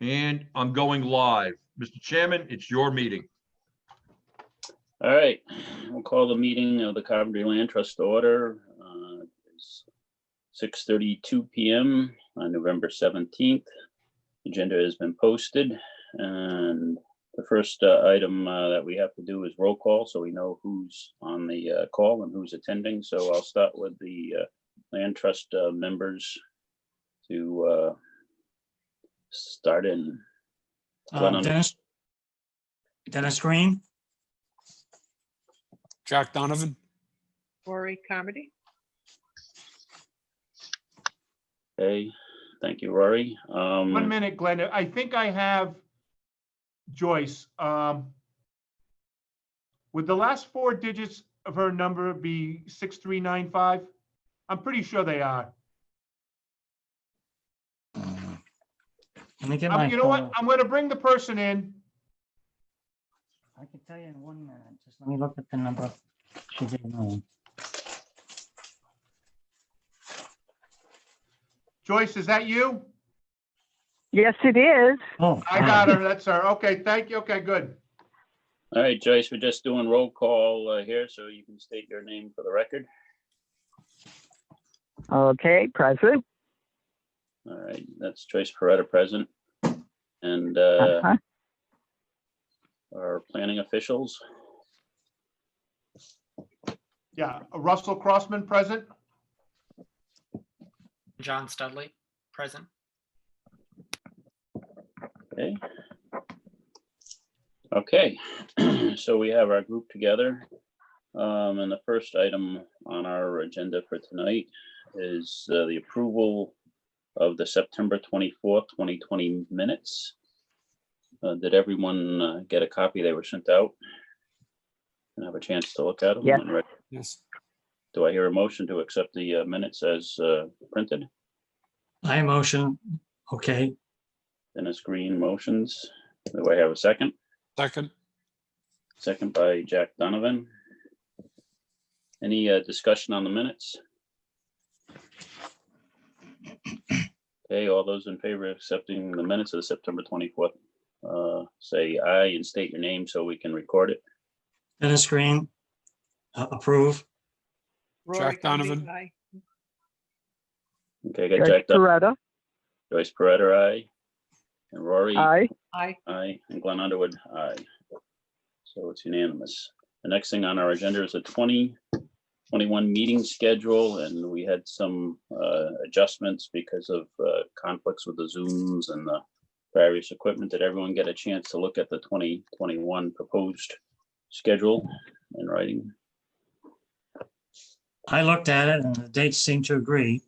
And I'm going live. Mr. Chairman, it's your meeting. All right, we'll call the meeting of the Coventry Land Trust to order. It's 6:32 p.m. on November 17th. Agenda has been posted, and the first item that we have to do is roll call, so we know who's on the call and who's attending. So I'll start with the Land Trust members to start in. Dennis Green, Jack Donovan, Rory Carmody. Okay, thank you, Rory. 1 minute, Glenda. I think I have Joyce. Would the last 4 digits of her number be 6395? I'm pretty sure they are. let me get my. You know what? I'm going to bring the person in. I can tell you in 1 minute. Just let me look at the number. She didn't know. Joyce, is that you? Yes, it is. Oh, I got her. That's her. Okay, thank you. Okay, good. All right, Joyce, we're just doing roll call here, so you can state your name for the record. Okay, present. All right, that's Joyce Peretta present. And our planning officials. Yeah, Russell Crossman present. John Studley, present. Okay. Okay, so we have our group together. And the first item on our agenda for tonight is the approval of the September 24th, 2020 minutes. Did everyone get a copy? They were sent out and have a chance to look at them? Yes. yes. Do I hear a motion to accept the minutes as printed? I motion. Okay. Dennis Green motions. Do I have a second? Second, Second by Jack Donovan. Any discussion on the minutes? Okay, all those in favor of accepting the minutes of the September 24th, say aye and state your name so we can record it. Dennis Green, approve. Rory Jack Donovan. Carmody, Okay, I got aye. Jack Donovan, Peretta, Joyce Peretta, aye. And Rory, aye. Aye. aye, and Glenn Underwood, aye. So it's unanimous. The next thing on our agenda is a 2021 meeting schedule, and we had some adjustments because of conflicts with the Zooms and the various equipment. Did everyone get a chance to look at the 2021 proposed schedule in writing? I looked at it and the dates seem to agree.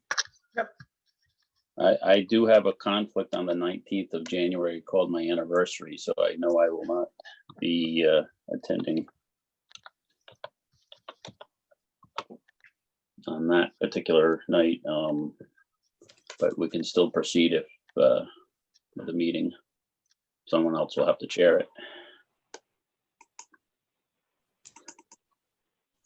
I do have a conflict on the 19th of January called my anniversary, so I know I will not be attending on that particular night. But we can still proceed if with the meeting. Someone else will have to chair it.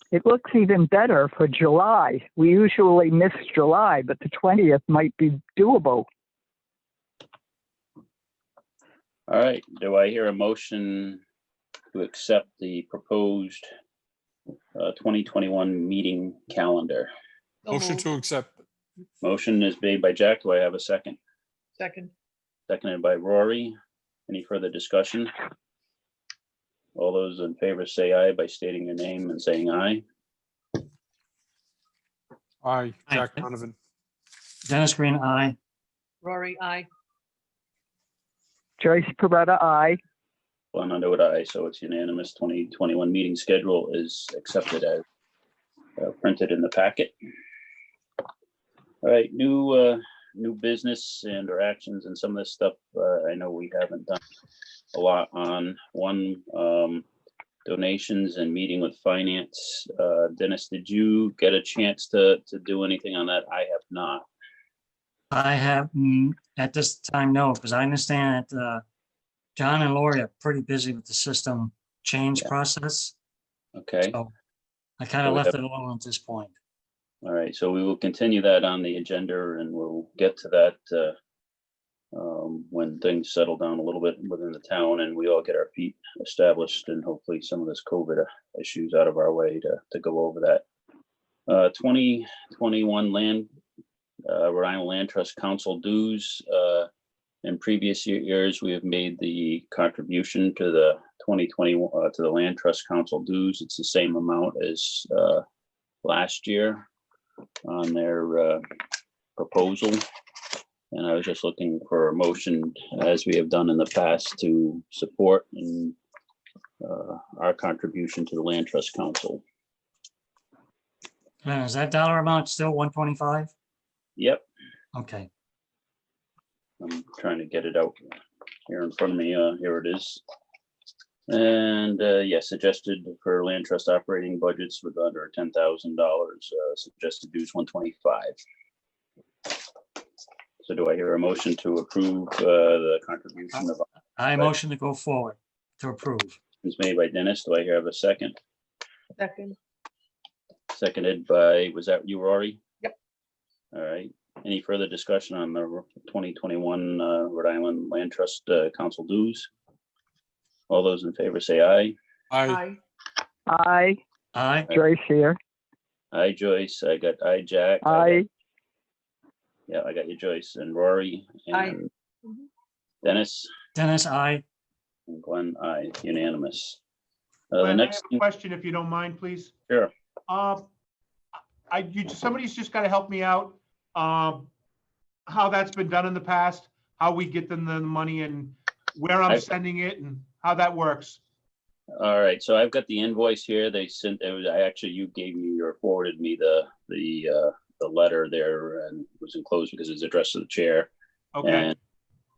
It looks even better for July. We usually miss July, but the 20th might be doable. All right, do I hear a motion to accept the proposed 2021 meeting calendar? So motion moved. to accept. Motion is made by Jack. Do I have a second? Second. Seconded by Rory. Any further discussion? All those in favor say aye by stating your name and saying aye. Aye, Jack Aye. Donovan. Dennis Green, aye. Rory, aye. Joyce Peretta, aye. Glenn Underwood, aye. So it's unanimous. 2021 meeting schedule is accepted as printed in the packet. All right, new business and or actions and some of this stuff I know we haven't done a lot on. One, donations and meeting with finance. Dennis, did you get a chance to do anything on that? I have not. I have, at this time, no, because I understand that John and Lori are pretty busy with the system change process. Okay. So I kind So of we left have- it alone at this point. All right, so we will continue that on the agenda and we'll get to that when things settle down a little bit within the town and we all get our feet established and hopefully some of this COVID issues out of our way to go over that. 2021 Rhode Island Land Trust Council dues. In previous years, we have made the contribution to the 2021 to the Land Trust Council dues. It's the same amount as last year on their proposal. And I was just looking for a motion, as we have done in the past, to support and our contribution to the Land Trust Council. Is that dollar amount still 125? Yep, Okay, I'm trying to get it out here in front of me. Here it is. And yes, suggested for land trust operating budgets with under $10,000, suggested dues 125. So do I hear a motion to approve the contribution of? I motion to go forward to approve. It's made by Dennis. Do I hear a second? Second. Seconded by, was that you, Rory? Yep. All right. Any further discussion on the 2021 Rhode Island Land Trust Council dues? All those in favor say aye. Aye. Aye. Aye. Joyce here. Aye, Joyce. I got aye, Jack. Aye. Yeah, I got you, Joyce, and Rory. Aye. And Dennis Dennis, aye. and Glenn, aye, unanimous. The Glenn, I have next, a question, if you don't mind, please. Sure. Somebody's just got to help me out. How that's been done in the past, how we get them the money and where I'm sending it and how that works. all right, so I've got the invoice here. They sent, you gave me or forwarded me the letter there, and it was enclosed because it's addressed to the chair. Okay, And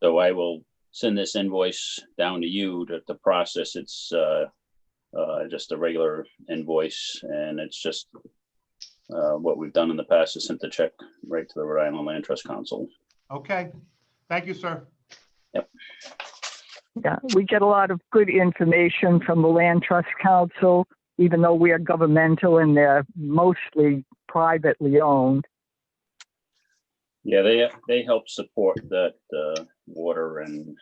so I will send this invoice down to you to process. It's just a regular invoice, and it's just what we've done in the past is sent the check right to the Rhode Island Land Trust Council. okay. Thank you, sir. Yeah, we get a lot of good information from the Land Trust Council, even though we are governmental and they're mostly privately owned. Yeah, they help support that water and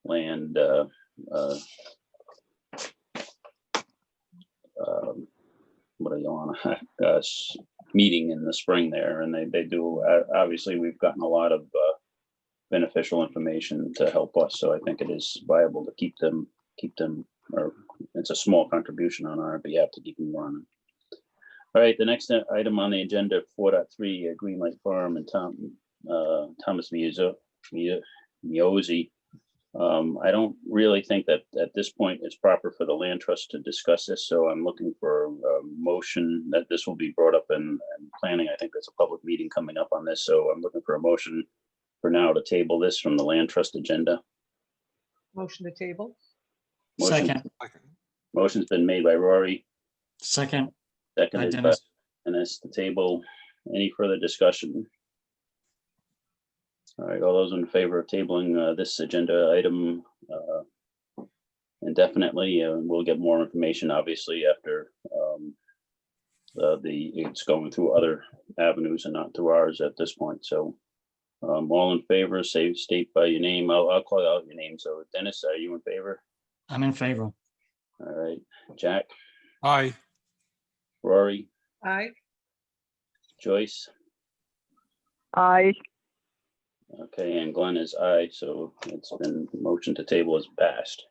land what do you want to meeting in the spring there, and they do. Obviously, we've gotten a lot of beneficial information to help us, so I think it is viable to keep them, or it's a small contribution on our behalf to keep them running. All right, the next item on the agenda, 4.3, Greenlight Farm and Thomas Miozzi. I don't really think that at this point it's proper for the land trust to discuss this, so I'm looking for a motion that this will be brought up in planning. I think there's a public meeting coming up on this, so I'm looking for a motion for now to table this from the land trust agenda. Motion to table. Second. Motion's been made by Rory, Second. seconded by Dennis. Dennis to table. Any further discussion? All right, all those in favor of tabling this agenda item indefinitely, we'll get more information, obviously, after it's going through other avenues and not through ours at this point. So all in favor, state by your name. I'll call out your name. So Dennis, are you in favor? I'm in favor. All right, Jack, Aye. Rory, Aye. Joyce. Aye. Okay, and Glenn is aye, so it's been motion to table is passed.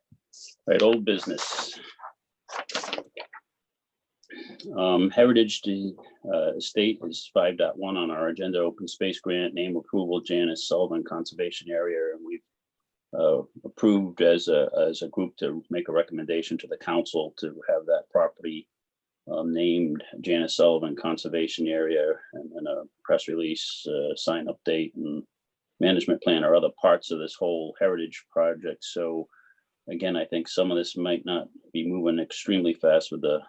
All right, old business. Heritage Estate is 5.1 on our agenda, open space grant, name approval, Janice Sullivan Conservation Area, and we've approved as a group to make a recommendation to the council to have that property named Janice Sullivan Conservation Area, and then a press release, sign update, and management plan or other parts of this whole heritage project. So again, I think some of this might not be moving extremely fast with the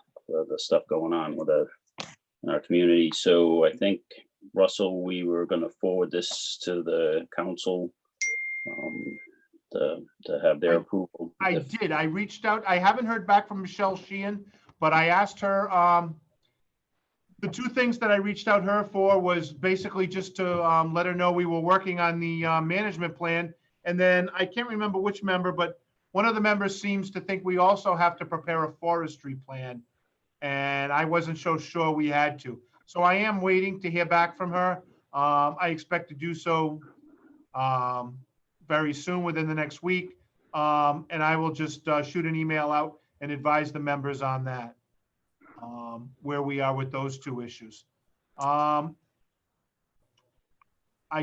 stuff going on with in our community. So I think, Russell, we were going to forward this to the council to have their approval. I did. I reached out. I haven't heard back from Michelle Sheehan, but I asked her the two things that I reached out her for was basically just to let her know we were working on the management plan. And then I can't remember which member, but one of the members seems to think we also have to prepare a forestry plan. And I wasn't so sure we had to. So I am waiting to hear back from her. I expect to do so very soon, within the next week. And I will just shoot an email out and advise the members on that, where we are with those two issues. I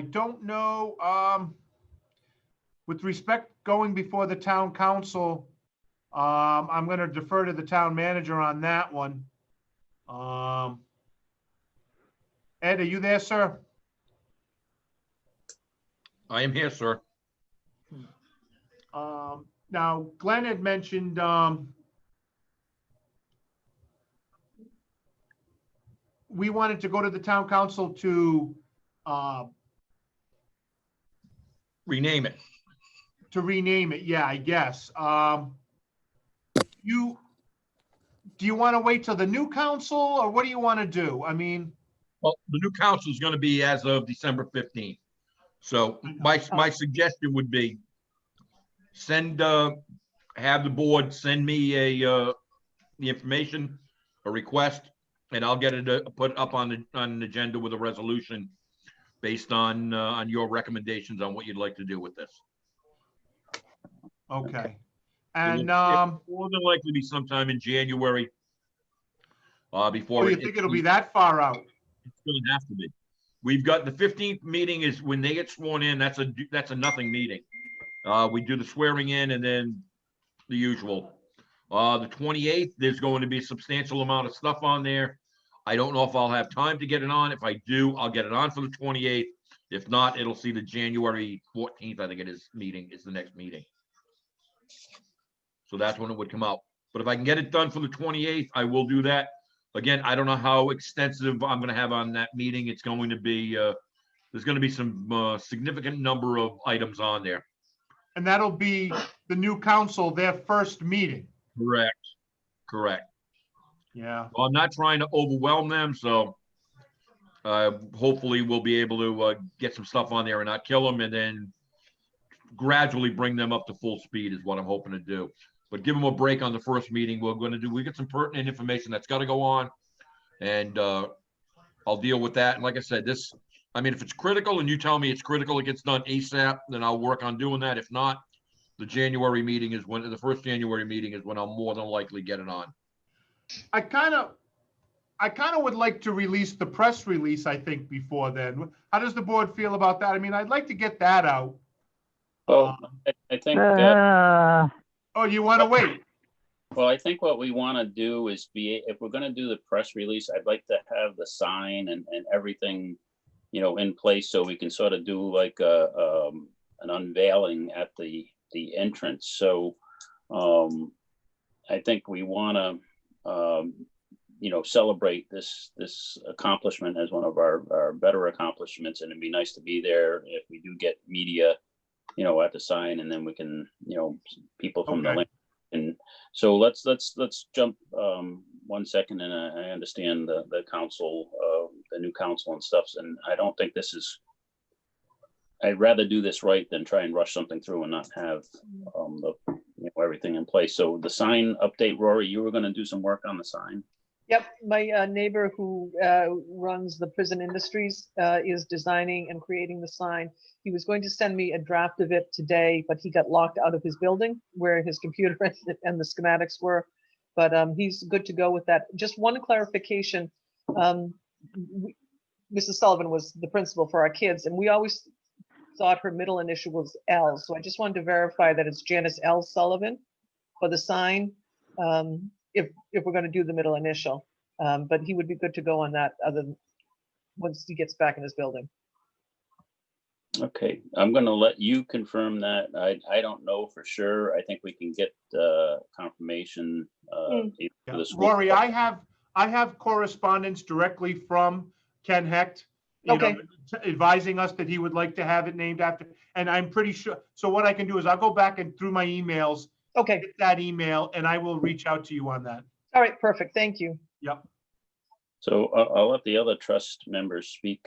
don't know, with respect going before the town council, I'm going to defer to the town manager on that one. Ed, are you there, sir? I am here, sir. Now, Glenn had mentioned, we wanted to go to the town council to Rename it. rename it. Yeah, I guess. Do you want to wait till the new council, or what do you want to do? I mean, Well, the new council is going to be as of December 15th. So my suggestion would be have the board send me the information, a request, and I'll get it put up on an agenda with a resolution based on your recommendations on what you'd like to do with this. okay. And, It'll more than likely be sometime in January. Before oh, you think it'll be that far out? It's going to have to be. We've got the 15th meeting is when they get sworn in. That's a nothing meeting. We do the swearing in and then the usual. The 28th, there's going to be a substantial amount of stuff on there. I don't know if I'll have time to get it on. If I do, I'll get it on for the 28th. If not, it'll see the January 14th, I think it is, meeting is the next meeting. So that's when it would come out. But if I can get it done for the 28th, I will do that. Again, I don't know how extensive I'm going to have on that meeting. It's going to be, there's going to be some significant number of items on there. And that'll be the new council, their first meeting. Correct. Correct. Yeah. Well, I'm not trying to overwhelm them, so hopefully we'll be able to get some stuff on there and not kill them, and then gradually bring them up to full speed is what I'm hoping to do. But give them a break on the first meeting. We get some pertinent information that's got to go on, and I'll deal with that. And like I said, I mean, if it's critical and you tell me it's critical, it gets done ASAP, then I'll work on doing that. If not, the January meeting is when, the first January meeting is when I'll more than likely get it on. I kind of would like to release the press release, I think, before then. How does the board feel about that? I mean, I'd like to get that out. Well, I think, Oh, you want to wait? well, I think what we want to do is if we're going to do the press release, I'd like to have the sign and everything, in place so we can sort of do like an unveiling at the entrance. So I think we want to, celebrate this accomplishment as one of our better accomplishments, and it'd be nice to be there if we do get media, at the sign, and then we can, people from the Okay. link. And so let's jump 1 second, and I understand the council, the new council and stuff, and I don't think I'd rather do this right than try and rush something through and not have everything in place. So the sign update, Rory, you were going to do some work on the sign. Yep, my neighbor who runs the prison industries is designing and creating the sign. He was going to send me a draft of it today, but he got locked out of his building where his computer and the schematics were. But he's good to go with that. Just one clarification. Mrs. Sullivan was the principal for our kids, and we always thought her middle initial was L. So I just wanted to verify that it's Janice L. Sullivan for the sign. If we're going to do the middle initial, but he would be good to go on that once he gets back in his building. Okay, I'm going to let you confirm that. I don't know for sure. I think we can get confirmation. Yeah. For the school. Rory, I have correspondence directly from Ken Hecht, Okay. advising us that he would like to have it named after, and I'm pretty sure. So what I can do is I'll go back and through my emails, Okay, get that email, and I will reach out to you on that. all right, perfect, thank you. Yep. So I'll let the other trust members speak.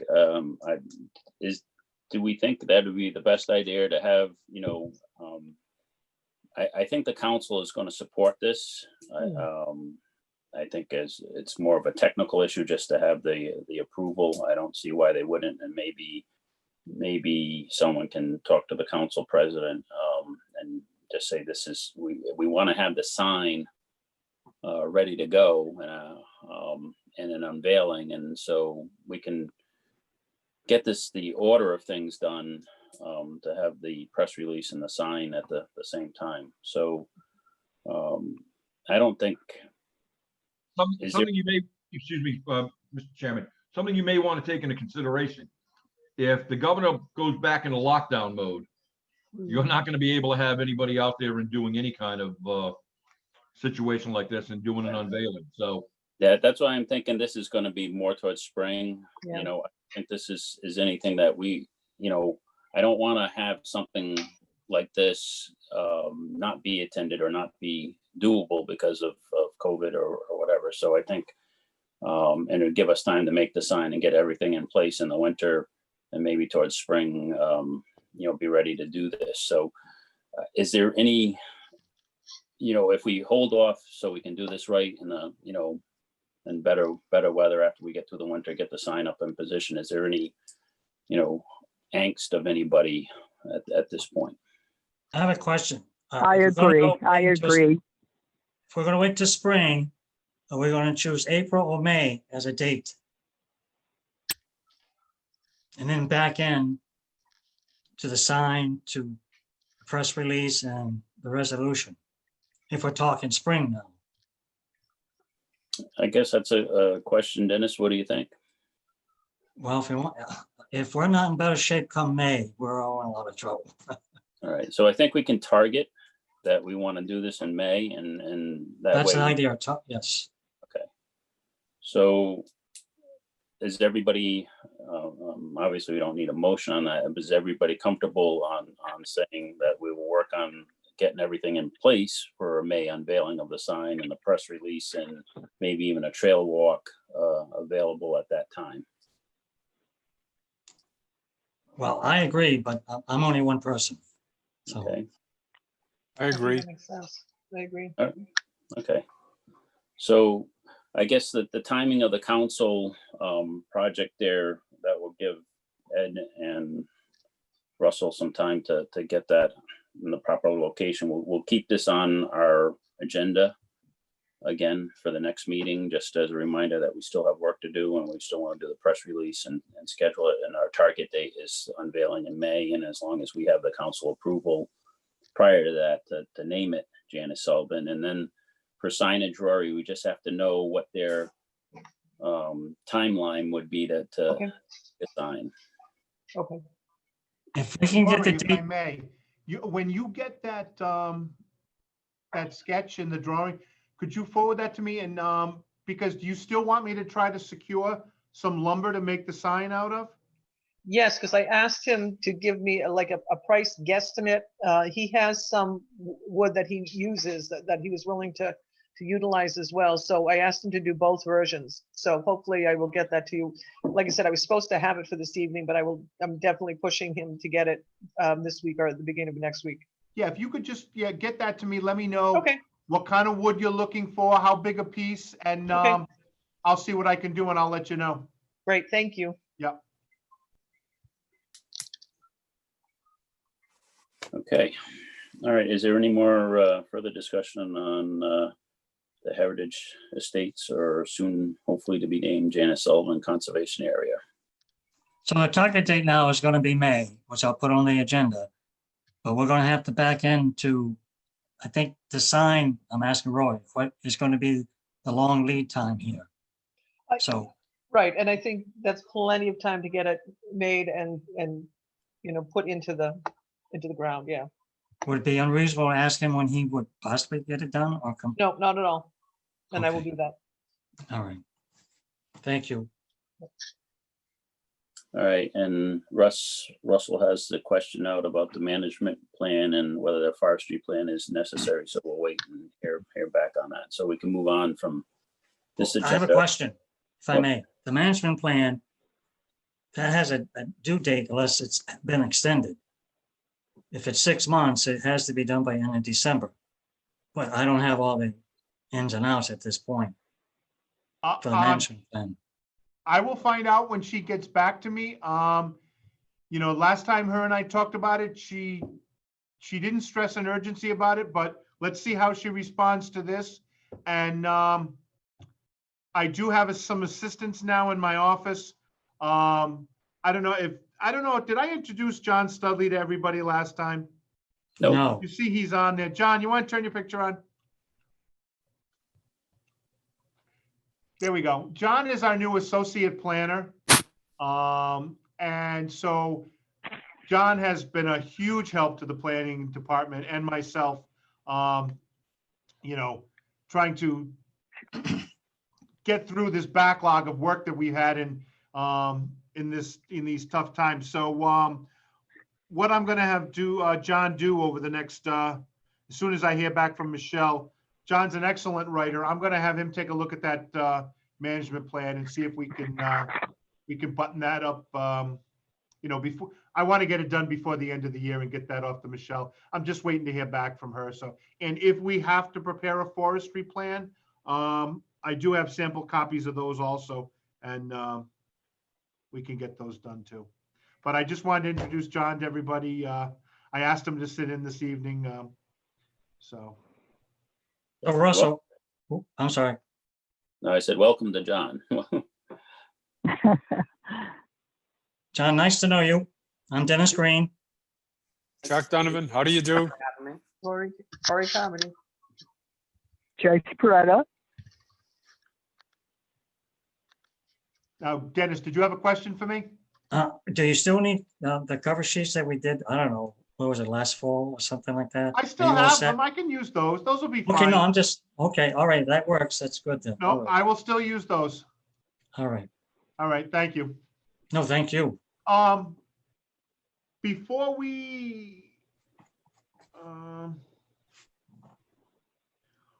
Do we think that would be the best idea to have, I think the council is going to support this. I think as it's more of a technical issue just to have the approval. I don't see why they wouldn't, and maybe someone can talk to the council president and just say we want to have the sign ready to go and an unveiling, and so we can get the order of things done to have the press release and the sign at the same time. So I don't think. Something you may, excuse me, Mr. Chairman, something you may want to take into consideration. If the governor goes back into lockdown mode, you're not going to be able to have anybody out there and doing any kind of situation like this and doing an unveiling. So yeah, that's why I'm thinking this is going to be more towards spring. Yeah. I think this is anything that we, I don't want to have something like this not be attended or not be doable because of COVID or whatever. So I think, and it would give us time to make the sign and get everything in place in the winter, and maybe towards spring, be ready to do this. So is there any, if we hold off so we can do this right in the, in better weather after we get through the winter, get the sign up in position, is there any, angst of anybody at this point? I have a question. I If we're gonna agree. go I into- agree. If we're gonna wait to spring, are we gonna choose April or May as a date? And then back in to the sign, to the press release and the resolution, if we're talking spring now. I guess that's a question. Dennis, what do you think? Well, if we're not in better shape come May, we're all in a lot of trouble. All right, so I think we can target that we want to do this in May, and that That's way. an idea, yes. So is everybody, obviously we don't need a motion on that, but is everybody comfortable on saying that we will work on getting everything in place for a May unveiling of the sign and the press release, and maybe even a trail walk available at that time? Well, I agree, but I'm only one person. So Okay, I agree. That makes sense. I agree. okay. So I guess that the timing of the council project there, that will give Ed and Russell some time to get that in the proper location. We'll keep this on our agenda again for the next meeting, just as a reminder that we still have work to do and we still want to do the press release and schedule it. And our target date is unveiling in May. And as long as we have the council approval prior to that, to name it Janice Sullivan. And then for signage, Rory, we just have to know what their timeline would be to Okay. sign. Okay. if we can get the Rory, if I date, may, when you get that that sketch and the drawing, could you forward that to me? And because do you still want me to try to secure some lumber to make the sign out of? Yes, because I asked him to give me a price guesstimate. He has some wood that he uses that he was willing to utilize as well. So I asked him to do both versions. So hopefully I will get that to you. Like I said, I was supposed to have it for this evening, but I'm definitely pushing him to get it this week or at the beginning of next week. Yeah, if you could just get that to me, let me know Okay, what kind of wood you're looking for, how big a piece, and Okay. I'll see what I can do and I'll let you know. great. Thank you. Yeah. Okay. All right. Is there any more further discussion on the Heritage Estates, or soon hopefully to be named Janice Sullivan Conservation Area? so the target date now is gonna be May, which I'll put on the agenda. But we're gonna have to back into, I think the sign, I'm asking Roy, what is gonna be the long lead time here? I- So, Right, and I think that's plenty of time to get it made and put into the ground. Yeah. would it be unreasonable to ask him when he would possibly get it done or come? No, not at all. And I will Okay. do that. All right. Thank you. All right. And Russell has the question out about the management plan and whether the forestry plan is necessary. So we'll wait and hear back on that. So we can move on from this I have a agenda. question. if I may, the management plan, that has a due date unless it's been extended. If it's 6 months, it has to be done by end of December. But I don't have all the ins and outs at this point for the management plan. I will find out when she gets back to me. Last time her and I talked about it, she didn't stress an urgency about it, but let's see how she responds to this. And I do have some assistants now in my office. I don't know, did I introduce John Studley to everybody last time? Nope. No, You see he's on there. John, you want to turn your picture on? There we go. John is our new associate planner. And so John has been a huge help to the planning department and myself, trying to get through this backlog of work that we had in these tough times. So what I'm going to have John do over the next, as soon as I hear back from Michelle, John's an excellent writer. I'm going to have him take a look at that management plan and see if we can button that up. Before, I want to get it done before the end of the year and get that off to Michelle. I'm just waiting to hear back from her. So, and if we have to prepare a forestry plan, I do have sample copies of those also, and we can get those done too. But I just wanted to introduce John to everybody. I asked him to sit in this evening. So. oh, Russell, oh, I'm sorry. No, I said, welcome to John. John, nice to know you. I'm Dennis Green. Jack Donovan, how do you do? Lori Comedy. Jake Peretta. Now, Dennis, did you have a question for me? Do you still need the cover sheets that we did? I don't know. What was it, last fall or something like that? I still Are you all have set? them. I can use those. Those will be fine. Okay, no, I'm just, okay, all right, that works. That's good then. All No, right. I will still use those. All right. All right, thank you. No, thank you. Before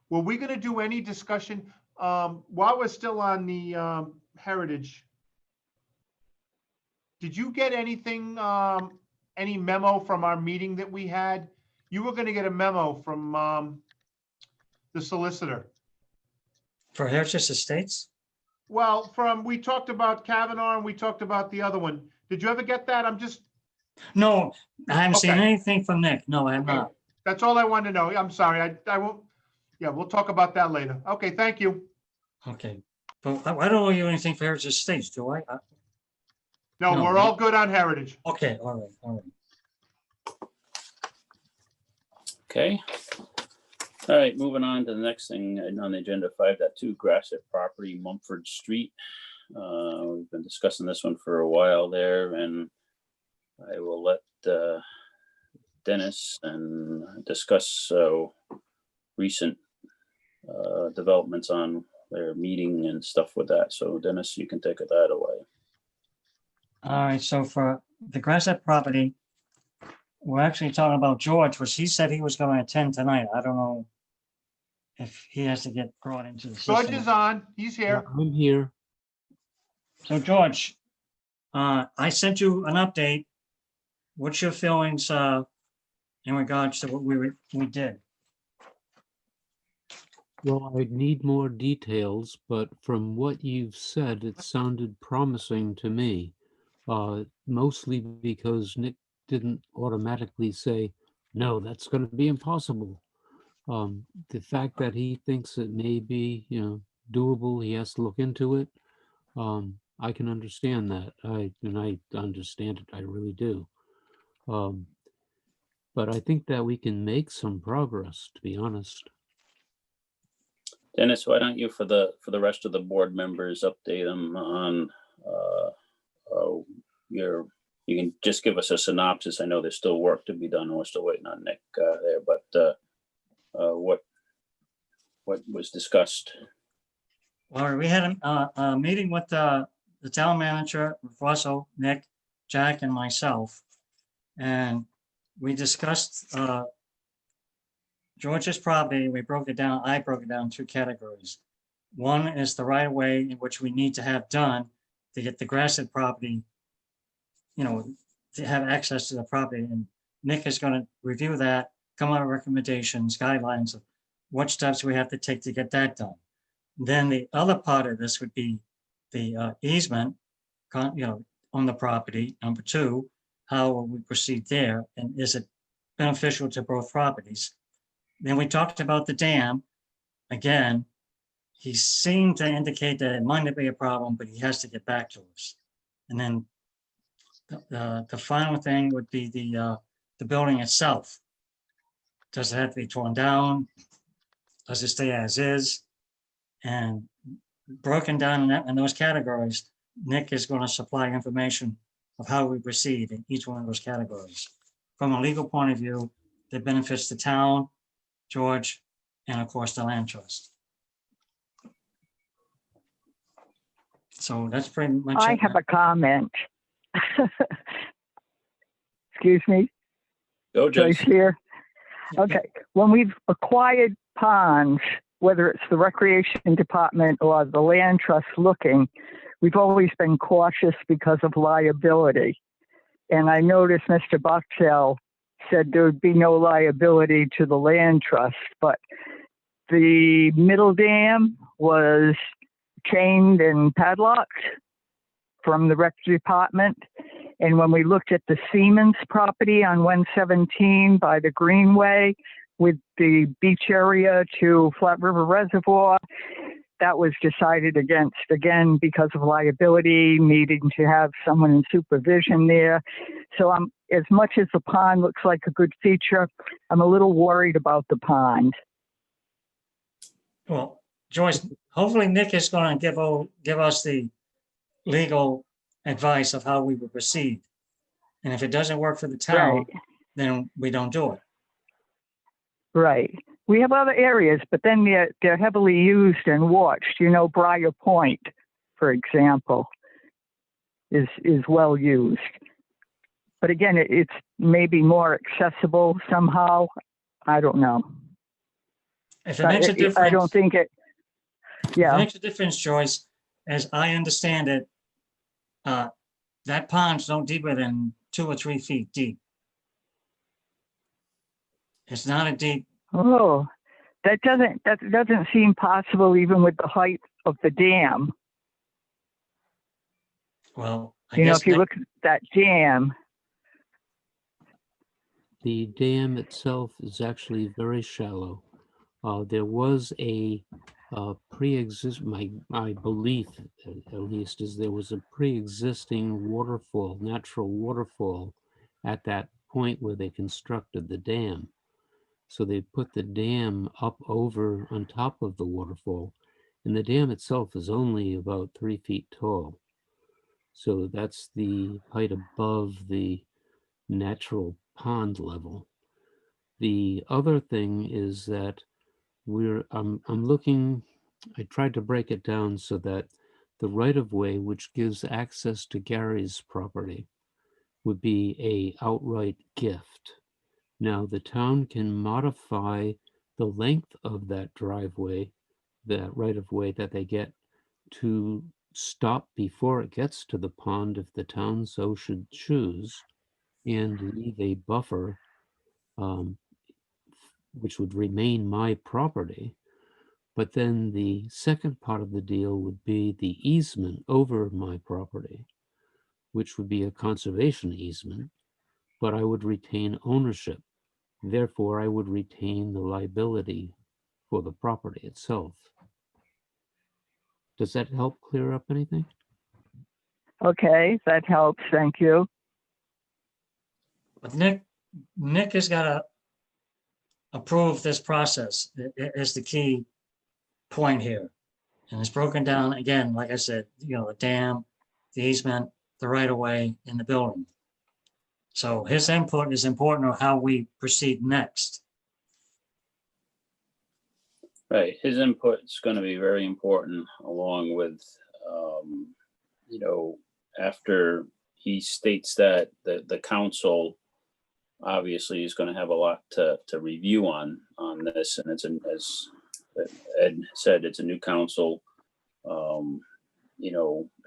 were we going to do any discussion while we're still on the heritage? Did you get anything, any memo from our meeting that we had? You were going to get a memo from the solicitor. For Heritage Estates? Well, we talked about Kavanaugh and we talked about the other one. Did you ever get that? I'm just, No, I haven't seen Okay. anything from Nick. No, I have Okay. not. that's all I wanted to know. I'm sorry. I won't. Yeah, we'll talk about that later. Okay, thank you. Okay. But I don't owe you anything for Heritage Estates, do I? No, No, we're no. all good on heritage. Okay, all right, all right. Okay. All right, moving on to the next thing on the agenda, 5.2 Grasship Property, Mumford Street. We've been discussing this one for a while there, and I will let Dennis and discuss recent developments on their meeting and stuff with that. So Dennis, you can take that away. All right, so for the Grasship property, we're actually talking about George, which he said he was going to attend tonight. I don't know if he has to get brought into the George system. is on. He's here. I'm here. So George, I sent you an update. What's your feelings in regards to what we did? Well, I need more details, but from what you've said, it sounded promising to me. Mostly because Nick didn't automatically say, no, that's going to be impossible. The fact that he thinks it may be, doable, he has to look into it. I can understand that. I understand it. I really do. But I think that we can make some progress, to be honest. Dennis, why don't you, for the rest of the board members, update them on you can just give us a synopsis. I know there's still work to be done, and we're still waiting on Nick there, but what was discussed? Well, we had a meeting with the town manager, with Russell, Nick, Jack, and myself. And we discussed George's property. We broke it down. I broke it down in 2 categories. One is the right of way in which we need to have done to get the Grasship property, to have access to the property. And Nick is going to review that, come up with recommendations, guidelines of what steps we have to take to get that done. Then the other part of this would be the easement, on the property. Number two, how will we proceed there? And is it beneficial to both properties? Then we talked about the dam. Again, he seemed to indicate that it might not be a problem, but he has to get back to us. And then the final thing would be the building itself. Does it have to be torn down? Does it stay as is? And broken down in those categories, Nick is going to supply information of how we proceed in each one of those categories. From a legal point of view, that benefits the town, George, and of course the land trust. So that's pretty much I it. have a comment. Excuse me, Go, Joyce Joyce. here. Okay, when we've acquired ponds, whether it's the recreation department or the land trust looking, we've always been cautious because of liability. And I noticed Mr. Boxell said there would be no liability to the land trust, but the middle dam was chained and padlocked from the rec department. And when we looked at the Siemens property on 117 by the Greenway with the beach area to Flat River Reservoir, that was decided against, again, because of liability, needing to have someone in supervision there. So as much as the pond looks like a good feature, I'm a little worried about the pond. Well, Joyce, hopefully Nick is going to give us the legal advice of how we would proceed. And if it doesn't work for the town, Right. then we don't do it. Right. We have other areas, but then they're heavily used and watched. Briar Point, for example, is well used. But again, it's maybe more accessible somehow. I don't know. If it makes a difference, I don't think it. if it Yeah. makes a difference, Joyce, as I understand it, that pond's no deeper than 2 or 3 feet deep. It's not a deep. Oh, that doesn't seem possible even with the height of the dam. Well, I If guess you Nick, look at that dam. The dam itself is actually very shallow. There was a my belief at least is there was a pre-existing waterfall, natural waterfall at that point where they constructed the dam. So they put the dam up over on top of the waterfall, and the dam itself is only about 3 feet tall. So that's the height above the natural pond level. The other thing is that I'm looking, I tried to break it down so that the right-of-way, which gives access to Gary's property, would be a outright gift. Now, the town can modify the length of that driveway, that right-of-way that they get, to stop before it gets to the pond if the town so should choose, and leave a buffer, which would remain my property. But then the second part of the deal would be the easement over my property, which would be a conservation easement, but I would retain ownership. Therefore, I would retain the liability for the property itself. Does that help clear up anything? Okay, that helps. Thank you. but Nick has got to approve this process. It is the key point here. And it's broken down again, like I said, the dam, the easement, the right of way, and the building. So his input is important on how we proceed next. Right, his input is going to be very important, along with, after he states that the council obviously is going to have a lot to review on this, and it's as Ed said, it's a new council.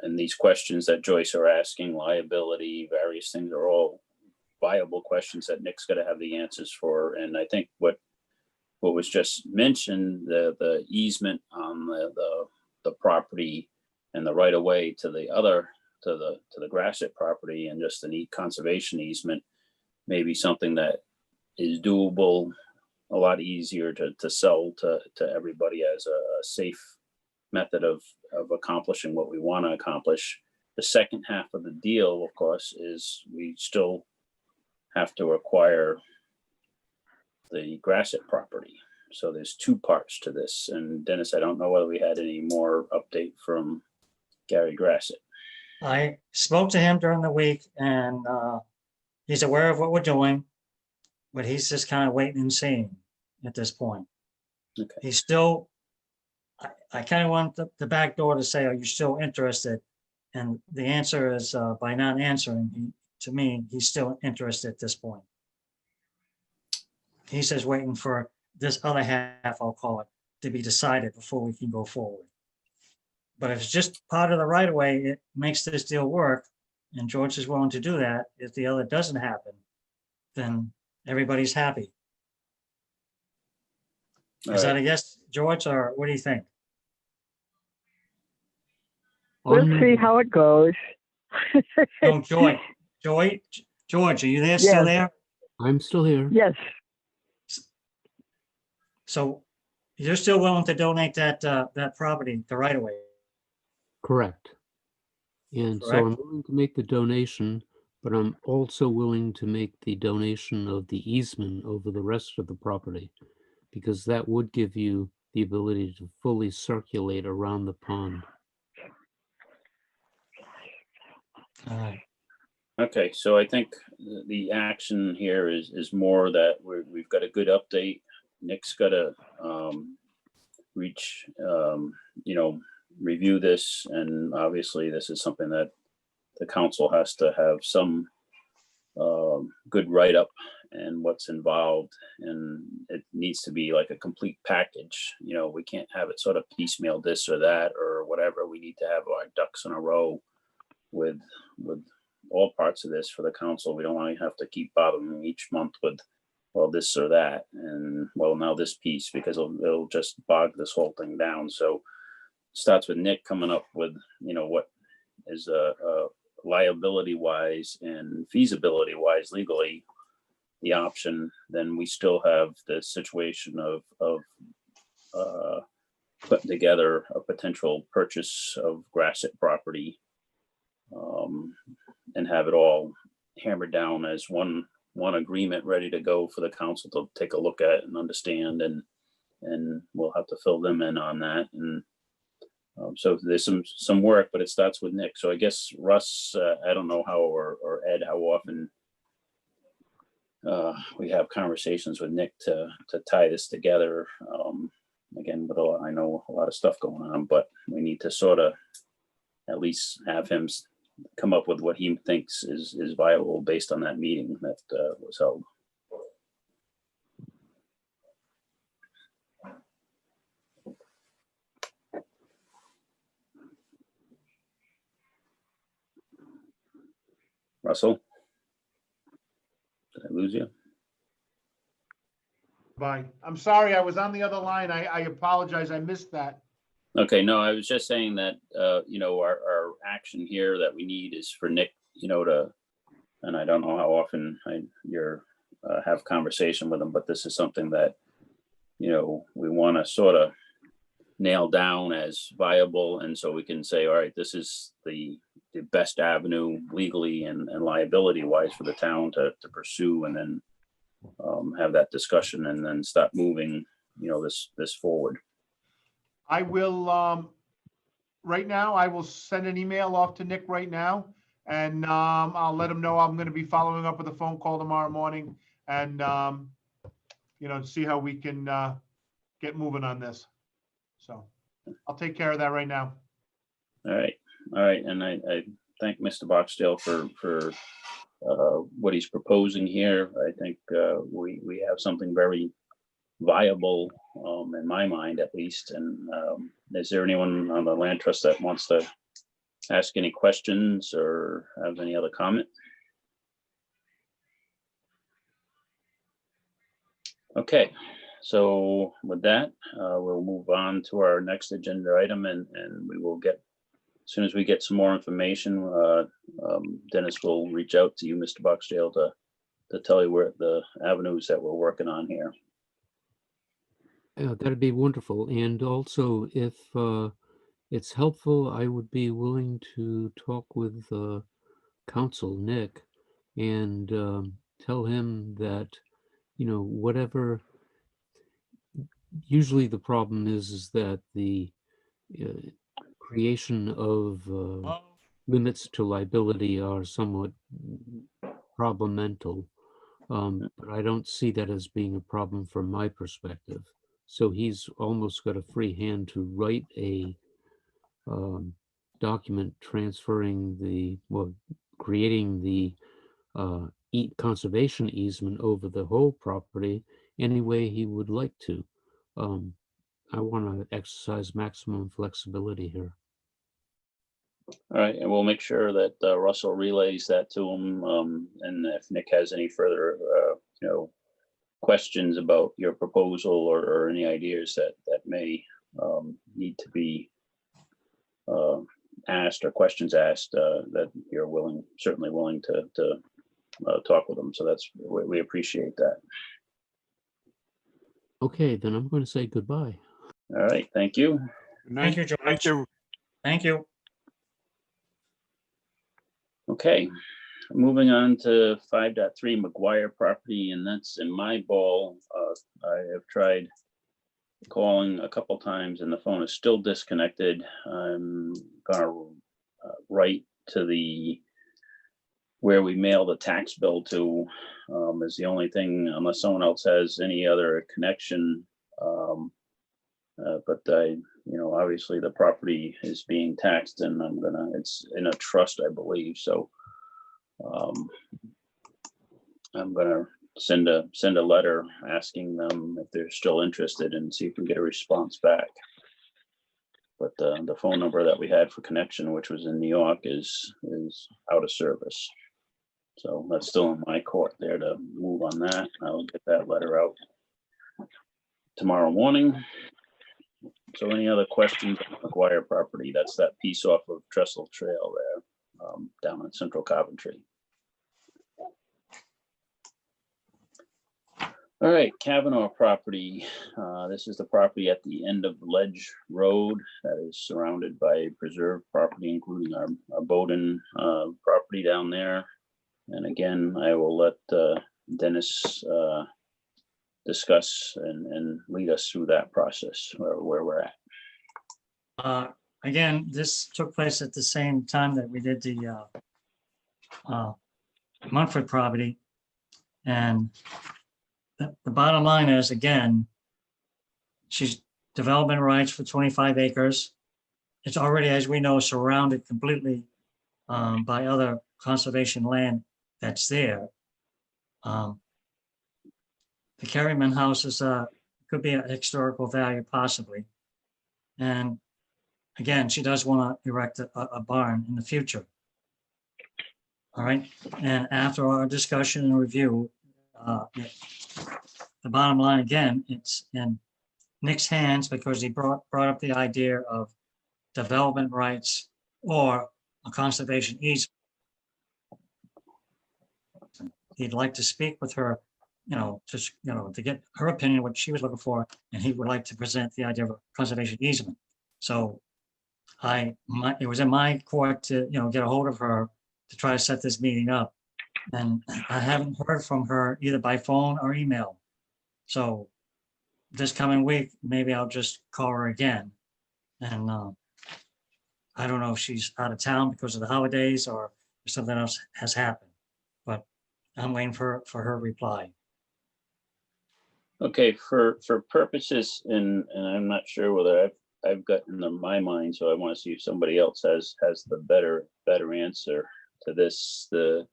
And these questions that Joyce are asking, liability, various things are all viable questions that Nick's got to have the answers for. And I think what was just mentioned, the easement on the property and the right of way to the Grasship property, and just the neat conservation easement may be something that is doable, a lot easier to sell to everybody as a safe method of accomplishing what we want to accomplish. The second half of the deal, of course, is we still have to acquire the Grasship property. So there's two parts to this. And Dennis, I don't know whether we had any more update from Gary Grasship. I spoke to him during the week, and he's aware of what we're doing, but he's just kind of waiting and seeing at this point. Okay. He's still, I kind of want the back door to say, are you still interested? And the answer is, by not answering, to me, he's still interested at this point. He says waiting for this other half, I'll call it, to be decided before we can go forward. But if it's just part of the right of way, it makes this deal work, and George is willing to do that. If the other doesn't happen, then everybody's happy. Is that a yes, George, or what do you think? We'll see how it goes. Oh, George, are you there? Still there? I'm still here. Yes, So you're still willing to donate that property, the right of way? Correct. And so I'm willing to make the donation, but I'm also willing to make the donation of the easement over the rest of the property, because that would give you the ability to fully circulate around the pond. All right. Okay, so I think the action here is more that we've got a good update. Nick's got to review this, and obviously this is something that the council has to have some good write-up and what's involved, and it needs to be like a complete package. We can't have it sort of piecemeal this or that or whatever. We need to have our ducks in a row with all parts of this for the council. We don't want to have to keep bothering each month with, well, this or that, and well, now this piece, because it'll just bog this whole thing down. So starts with Nick coming up with, what is liability wise and feasibility wise legally the option. Then we still have the situation of putting together a potential purchase of Grasship property, and have it all hammered down as one agreement ready to go for the council to take a look at and understand, and we'll have to fill them in on that. And so there's some work, but it starts with Nick. So I guess Russ, I don't know how, or Ed, how often we have conversations with Nick to tie this together. Again, I know a lot of stuff going on, but we need to sort of at least have him come up with what he thinks is viable based on that meeting that was held. Russell, did I lose you? Bye. I'm sorry, I was on the other line. I apologize. I missed that. Okay, no, I was just saying that, our action here that we need is for Nick, and I don't know how often you're have conversation with him, but this is something that, we want to sort of nail down as viable. And so we can say, all right, this is the best avenue legally and liability wise for the town to pursue, and then have that discussion and then start moving, this forward. I will, right now, I will send an email off to Nick right now, and I'll let him know I'm going to be following up with a phone call tomorrow morning, and, see how we can get moving on this. So I'll take care of that right now. All right. And I thank Mr. Boxdale for what he's proposing here. I think we have something very viable, in my mind at least. And is there anyone on the land trust that wants to ask any questions or have any other comment? Okay, so with that, we'll move on to our next agenda item, and we will get, as soon as we get some more information, Dennis will reach out to you, Mr. Boxdale, to tell you where the avenues that we're working on here. Yeah, that'd be wonderful. And also, if it's helpful, I would be willing to talk with counsel Nick and tell him that, you know, whatever. Usually, the problem is that the creation of limits to liability are somewhat problematical, but I don't see that as being a problem from my perspective. So he's almost got a free hand to write a document transferring creating the conservation easement over the whole property any way he would like to. I want to exercise maximum flexibility here. All right, and we'll make sure that Russell relays that to him. And if Nick has any further, questions about your proposal or any ideas that may need to be asked or questions asked, that you're certainly willing to talk with them. So we appreciate that. Okay, then I'm going to say goodbye. All right, thank you. Good night. Thank you, George. Thank you. Thank you. Okay, moving on to 5.3 Mcguire Property, and that's in my ball. I have tried calling a couple times and the phone is still disconnected. I'm gonna write to where we mail the tax bill to, is the only thing, unless someone else has any other connection. But obviously the property is being taxed, and it's in a trust, I believe. So I'm gonna send a letter asking them if they're still interested and see if we can get a response back. But the phone number that we had for connection, which was in New York, is out of service. So that's still in my court there to move on that. I'll get that letter out tomorrow morning. So any other questions on Mcguire Property? That's that piece off of Trestle Trail there, down in central Coventry. All right, Kavanaugh Property. This is the property at the end of Ledge Road that is surrounded by preserved property, including our Bowden property down there. And again, I will let Dennis discuss and lead us through that process where we're at. Again, this took place at the same time that we did the Mumford property. And the bottom line is, again, she's development rights for 25 acres. It's already, as we know, surrounded completely by other conservation land that's there. The Kerryman house is could be a historical value possibly. And again, she does want to erect a barn in the future. All right. And after our discussion and review, the bottom line, again, it's in Nick's hands because he brought up the idea of development rights or a conservation easement. He'd like to speak with her, to get her opinion, what she was looking for, and he would like to present the idea of a conservation easement. So it was in my court to, get a hold of her to try to set this meeting up. And I haven't heard from her either by phone or email. So this coming week, maybe I'll just call her again. And I don't know if she's out of town because of the holidays or something else has happened, but I'm waiting for her reply. Okay, for purposes, and I'm not sure whether I've gotten in my mind, so I want to see if somebody else has the better answer to this. The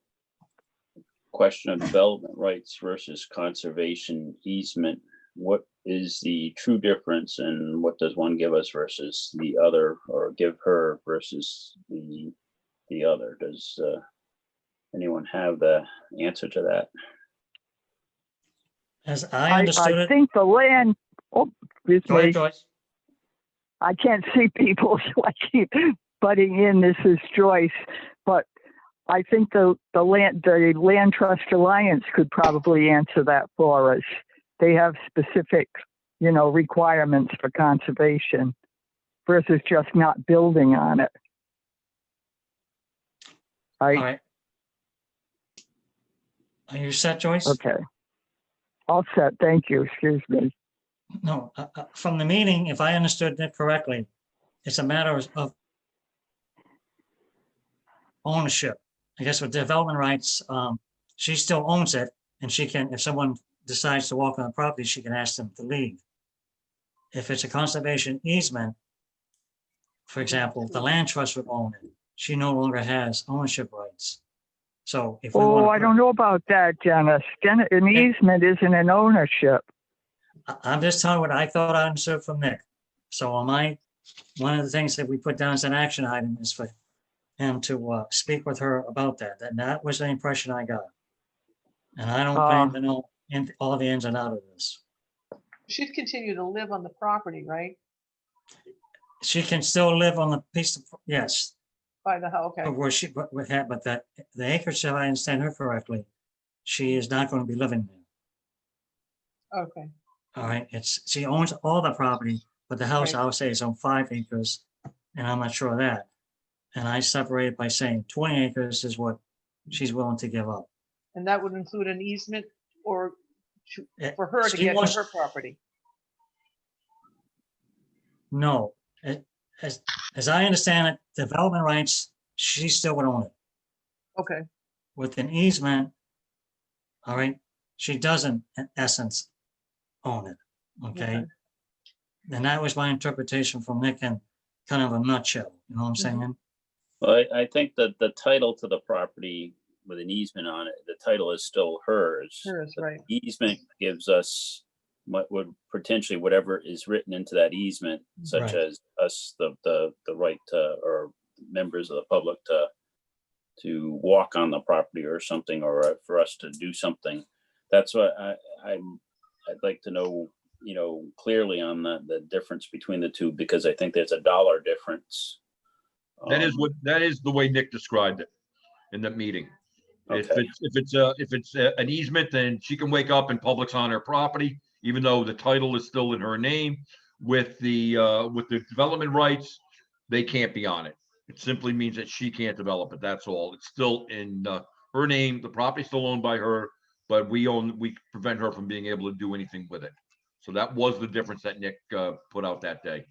question of development rights versus conservation easement. what is the true difference and what does one give us versus the other, or give her versus the other? Does anyone have the answer to that? As I understood I it, think the land, oh, excuse go ahead, me. Joyce. I can't see people, so I keep butting in. This is Joyce, but I think the Land Trust Alliance could probably answer that for us. They have specific, requirements for conservation versus just not building on it. All right. Are you set, Joyce? Okay. All set. Thank you. Excuse me. No, from the meeting, if I understood that correctly, it's a matter of ownership. I guess with development rights, she still owns it, and she can, if someone decides to walk on the property, she can ask them to leave. If it's a conservation easement, for example, the land trust would own it. She no longer has ownership rights. So if we want to I don't know about that, Dennis. An easement isn't an ownership. I'm just telling what I thought I understood from Nick. So one of the things that we put down as an action item is for him to speak with her about that. That was the impression I got. And I don't claim to know all the ins and outs of this. She'd continue to live on the property, right? She can still live on the piece of, yes. By the house, okay. But where she, but the acreage, if I understand her correctly, she is not going to be living there. Okay. All right, she owns all the property, but the house, Right. I would say, is on 5 acres, and I'm not sure of that. And I separated by saying 20 acres is what she's willing to give up. And that would include an easement or for her to She get to wants- her property. No, as I understand it, development rights, she still would own it. Okay. With an easement, all right, she doesn't, in essence, own it, okay? And that was my interpretation from Nick in kind of a nutshell, you know what I'm saying? Well, I think that the title to the property with an easement on it, the title is still hers. Hers, The right. Easement gives us what would potentially whatever is written into that easement, such Right. as us, the right to, or members of the public to walk on the property or something, or for us to do something. That's what I'd like to know, clearly on the difference between the two, because I think there's a dollar difference. That is the way Nick described it in the meeting. If Okay. it's an easement, then she can wake up and Public's on her property, even though the title is still in her name. With the development rights, they can't be on it. It simply means that she can't develop it. That's all. It's still in her name. The property's still owned by her, but we prevent her from being able to do anything with it. So that was the difference that Nick put out that day.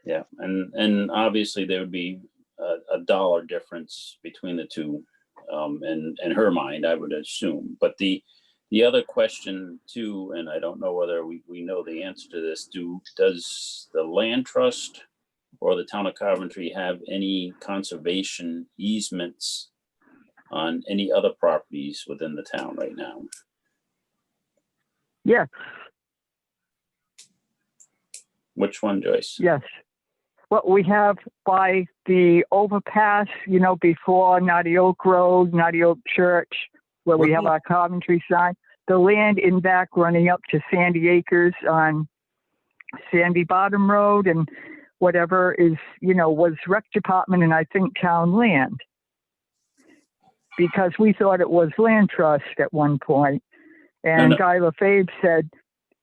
Yeah, and obviously there would be a dollar difference between the two, in her mind, I would assume. But the other question too, and I don't know whether we know the answer to this, does the land trust or the town of Coventry have any conservation easements on any other properties within the town right now? Yes, Which one, Joyce? yes. What we have by the overpass, before Naughty Oak Road, Naughty Oak Church, where we have our Coventry sign, the land in back running up to Sandy Acres on Sandy Bottom Road and whatever is, was rec department and I think town land. Because we thought it was land trust at one point. And Guy LaFave said,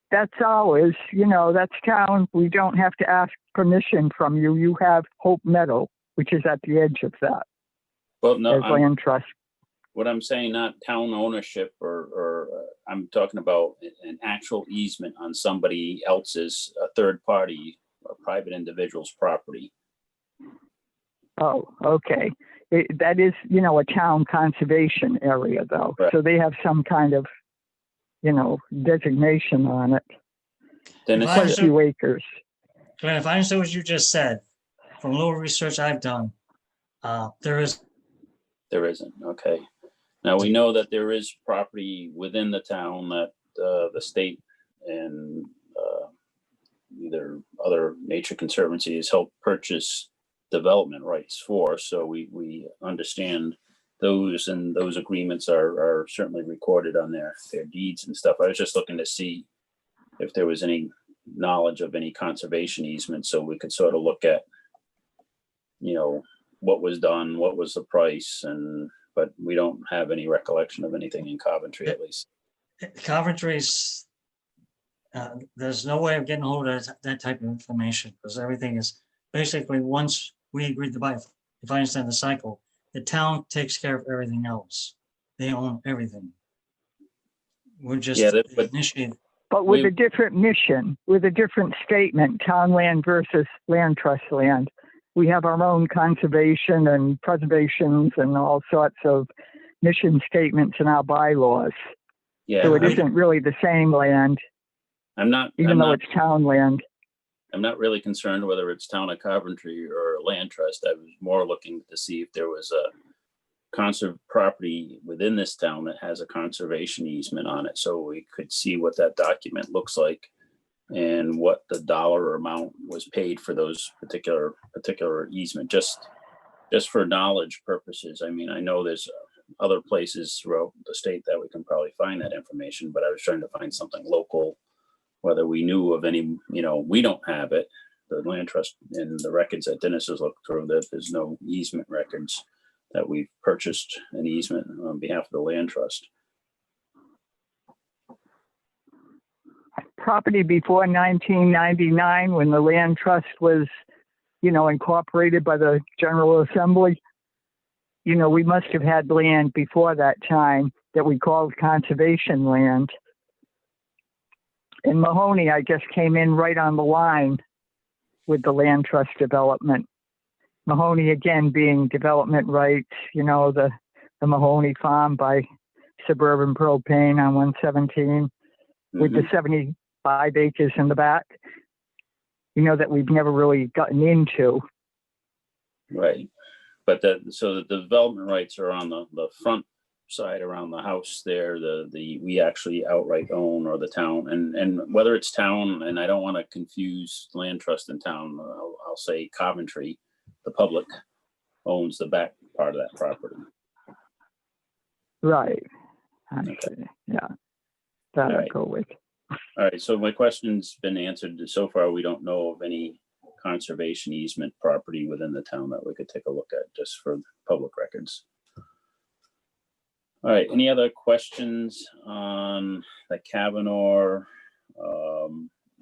that's ours, that's town. We don't have to ask permission from you. You have Hope Meadow, which is at the edge of that. Well, no, as land trust. What I'm saying, not town ownership, or I'm talking about an actual easement on somebody else's, a third party, a private individual's property. Oh, okay. That is, a town conservation area though. Right. So they have some kind of, designation on it. Then If it's I Quite a understood- few acres. Glenn, if I understood what you just said, from a little research I've done, there isn't, okay. Now, we know that there is property within the town that the state and either other nature conservancies help purchase development rights for. So we understand those, and those agreements are certainly recorded on their deeds and stuff. I was just looking to see if there was any knowledge of any conservation easements, so we could sort of look at, you know, what was done, what was the price, but we don't have any recollection of anything in Coventry, at least. Coventry's, there's no way of getting hold of that type of information, because everything is basically, once we agreed to buy, if I understand the cycle, the town takes care of everything else. They own everything. We're just Yeah, but initiating. But with We- a different mission, with a different statement, town land versus land trust land. We have our own conservation and preservations and all sorts of mission statements in our bylaws. yeah, So it isn't really the same land, I'm not. even I'm though not it's town land. I'm not really concerned whether it's town of Coventry or land trust. I was more looking to see if there was a property within this town that has a conservation easement on it, so we could see what that document looks like and what the dollar amount was paid for those particular easement, just for knowledge purposes. I mean, I know there's other places throughout the state that we can probably find that information, but I was trying to find something local, whether we knew of any. You know, we don't have it, the land trust, and the records that Dennis has looked through, that there's no easement records that we've purchased an easement on behalf of the land trust. Property before 1999, when the land trust was, incorporated by the General Assembly, we must have had land before that time that we called conservation land. And Mahoney, I guess, came in right on the line with the land trust development. Mahoney, again, being development rights, the Mahoney farm by Suburban Propane on 117 with the 75 acres in the back, that we've never really gotten into. Right. But so the development rights are on the front side around the house there, we actually outright own, or the town, and whether it's town, and I don't want to confuse land trust and town, I'll say Coventry, the public owns the back part of that property. Right. Okay. Yeah. That All I'd right. go with. All right, so my question's been answered. So far, we don't know of any conservation easement property within the town that we could take a look at, just for public records. All right, any other questions on the Kavanaugh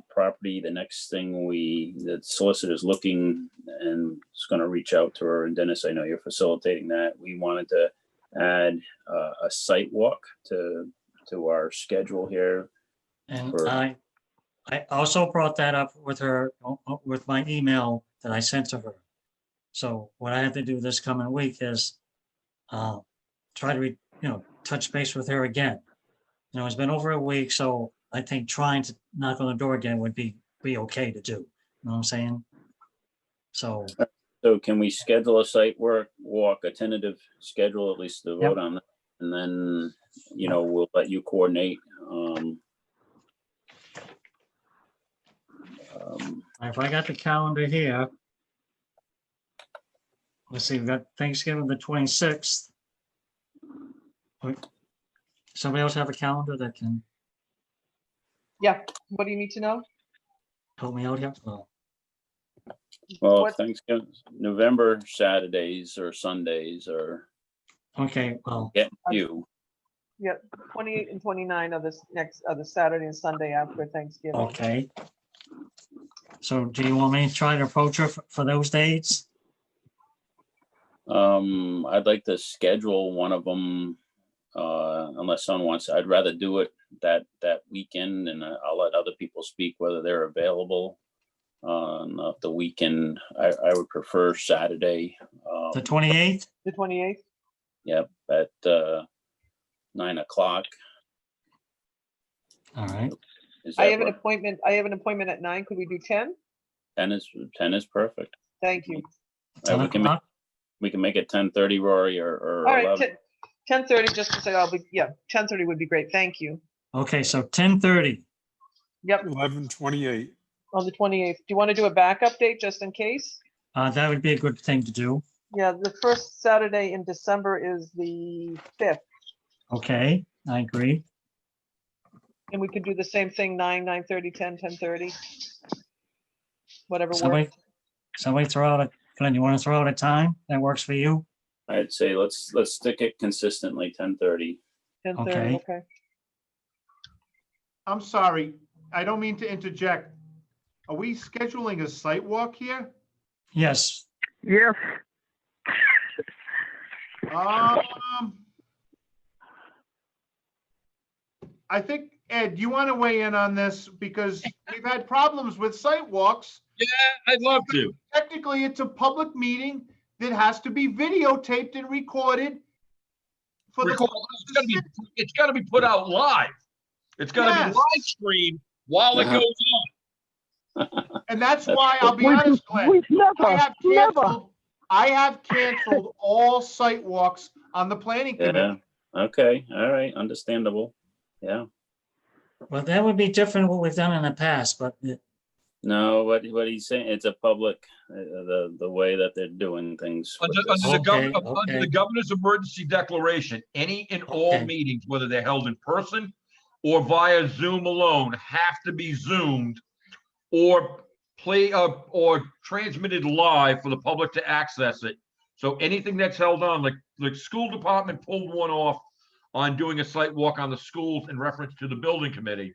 property? The next thing the solicitor's looking and is going to reach out to her, and Dennis, I know you're facilitating that. We wanted to add a site walk to our schedule here. And for- I also brought that up with her, with my email that I sent to her. So what I have to do this coming week is try to, touch base with her again. It's been over a week, so I think trying to knock on the door again would be okay to do. You know what I'm saying? So can we schedule a site walk, a tentative schedule, at least to vote on that? And then, we'll let you coordinate. if I got the calendar here, let's see, we've got Thanksgiving the 26th. Somebody else have a calendar that can Yeah, what do you need to know? help me out here? Oh, Well, What- Thanksgiving, November Saturdays or Sundays are okay, well, getting few. Yeah, 28 and 29 of this of the Saturday and Sunday after Thanksgiving. okay. So do you want me to try to approach her for those dates? I'd like to schedule one of them, unless someone wants. I'd rather do it that weekend, and I'll let other people speak whether they're available on the weekend. I would prefer Saturday. The 28th? The 28th? Yep, at 9 o'clock. All right. Is I that have an right? appointment. I have an appointment at 9. Could we do 10? 10 is perfect. Thank you. 10 we can o'clock? We can make it 10:30, Rory, or All right, 11. 10:30, just to say, 10:30 would be great. Thank you. Okay, so 10:30. Yep, 11/28. on the 28th. Do you want to do a backup date just in case? That would be a good thing to do. Yeah, the first Saturday in December is the 5th, Okay, I agree. and we could do the same thing, 9, 9:30, 10, 10:30. Whatever Somebody, works. somebody throw out a, Glenn, you want to throw out a time that works for you? I'd say let's stick it consistently 10:30. 10:30, Okay. okay. I'm sorry, I don't mean to interject. Are we scheduling a site walk here? Yes, Yes, I think, Ed, you want to weigh in on this because we've had problems with site walks. Yeah, I'd love to. Technically, it's a public meeting that has to be videotaped and recorded for the. It's gotta be put out live. It's gotta be Yes. live streamed while it Uh-huh. goes on. And that's why, I'll be honest, Glenn, we've I never, have never. canceled all site walks on the planning Yeah, committee. okay, all right, understandable. Yeah, well, that would be different what we've done in the past, but no, what he's saying, it's a public, the way that they're doing things. with Under this. the governor's emergency declaration, any and all Okay. meetings, whether they're held in person or via Zoom alone, have to be Zoomed or or transmitted live for the public to access it. So anything that's held on, like the school department pulled one off on doing a site walk on the schools in reference to the building committee.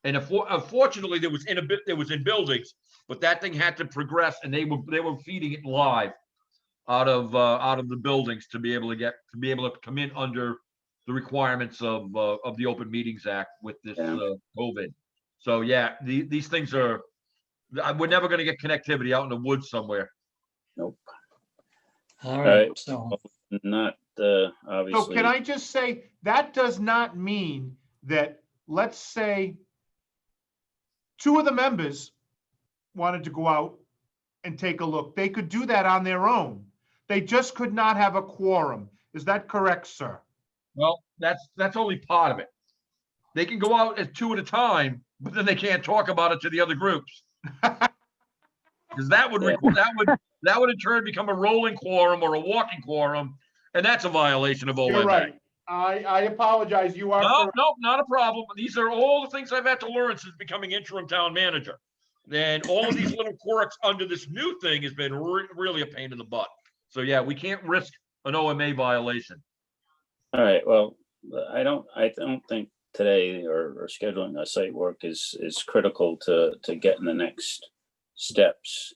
And unfortunately, there was in buildings, but that thing had to progress, and they were feeding it live out of the buildings to be able to come in under the requirements of the Open Meetings Act with this COVID. So yeah, these things are. We're never going to get connectivity out in the woods somewhere. Nope. all right. right, so, Not So obviously. can I just say, that does not mean that, let's say, 2 of the members wanted to go out and take a look. They could do that on their own. They just could not have a quorum. Is that correct, sir? Well, that's only part of it. They can go out as 2 at a time, but then they can't talk about it to the other groups. Because that would in turn become a rolling quorum or a walking quorum, and that's a violation of OMA. You're right. I apologize. You are correct. No, not a problem. These are all the things I've had to learn since becoming interim town manager. Then all of these little quirks under this new thing has been really a pain in the butt. So yeah, we can't risk an OMA violation. All right, well, I don't think today or scheduling a site work is critical to getting the next steps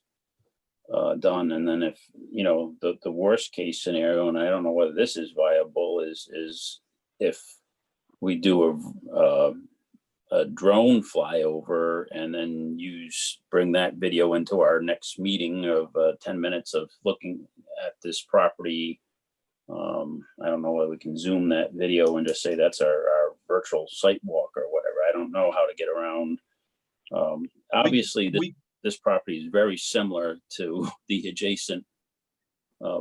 done. And then if, the worst case scenario, and I don't know whether this is viable, is if we do a drone flyover and then bring that video into our next meeting of 10 minutes of looking at this property. I don't know whether we can zoom that video and just say that's our virtual site walk or whatever. I don't know how to get around. Obviously, this property is very similar to the adjacent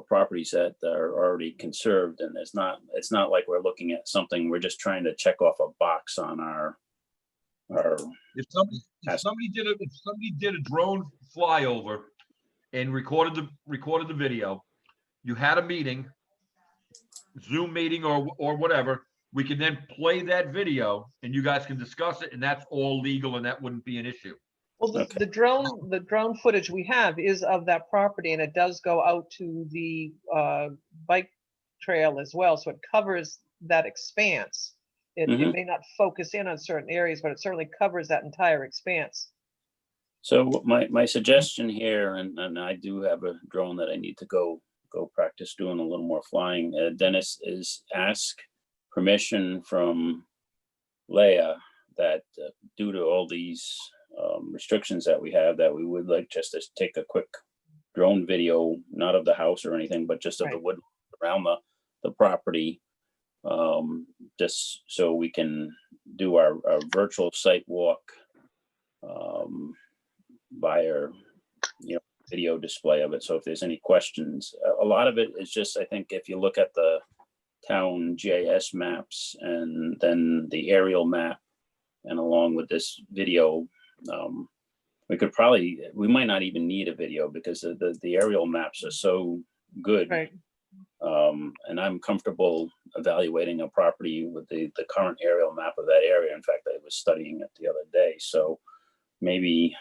properties that are already conserved, and it's not like we're looking at something, we're just trying to check off a box on our. If somebody did a drone flyover and recorded the video, you had a meeting, Zoom meeting or whatever, we can then play that video and you guys can discuss it, and that's all legal and that wouldn't be an issue. Well, the drone footage we have is of that property, and it does go out to the bike trail as well, so it covers that expanse. It may not focus in on certain areas, but it certainly covers that entire expanse. So my suggestion here, and I do have a drone that I need to go practice doing a little more flying, Dennis, is ask permission from Leah that due to all these restrictions that we have, that we would like just to take a quick drone video, not of the house or anything, but just of the wood around the property, just so we can do our virtual site walk via video display of it. So if there's any questions, a lot of it is just, I think if you look at the town GIS maps and then the aerial map and along with this video, we might not even need a video because the aerial maps are so good. Right. And I'm comfortable evaluating a property with the current aerial map of that area. In fact, I was studying it the other day. So maybe,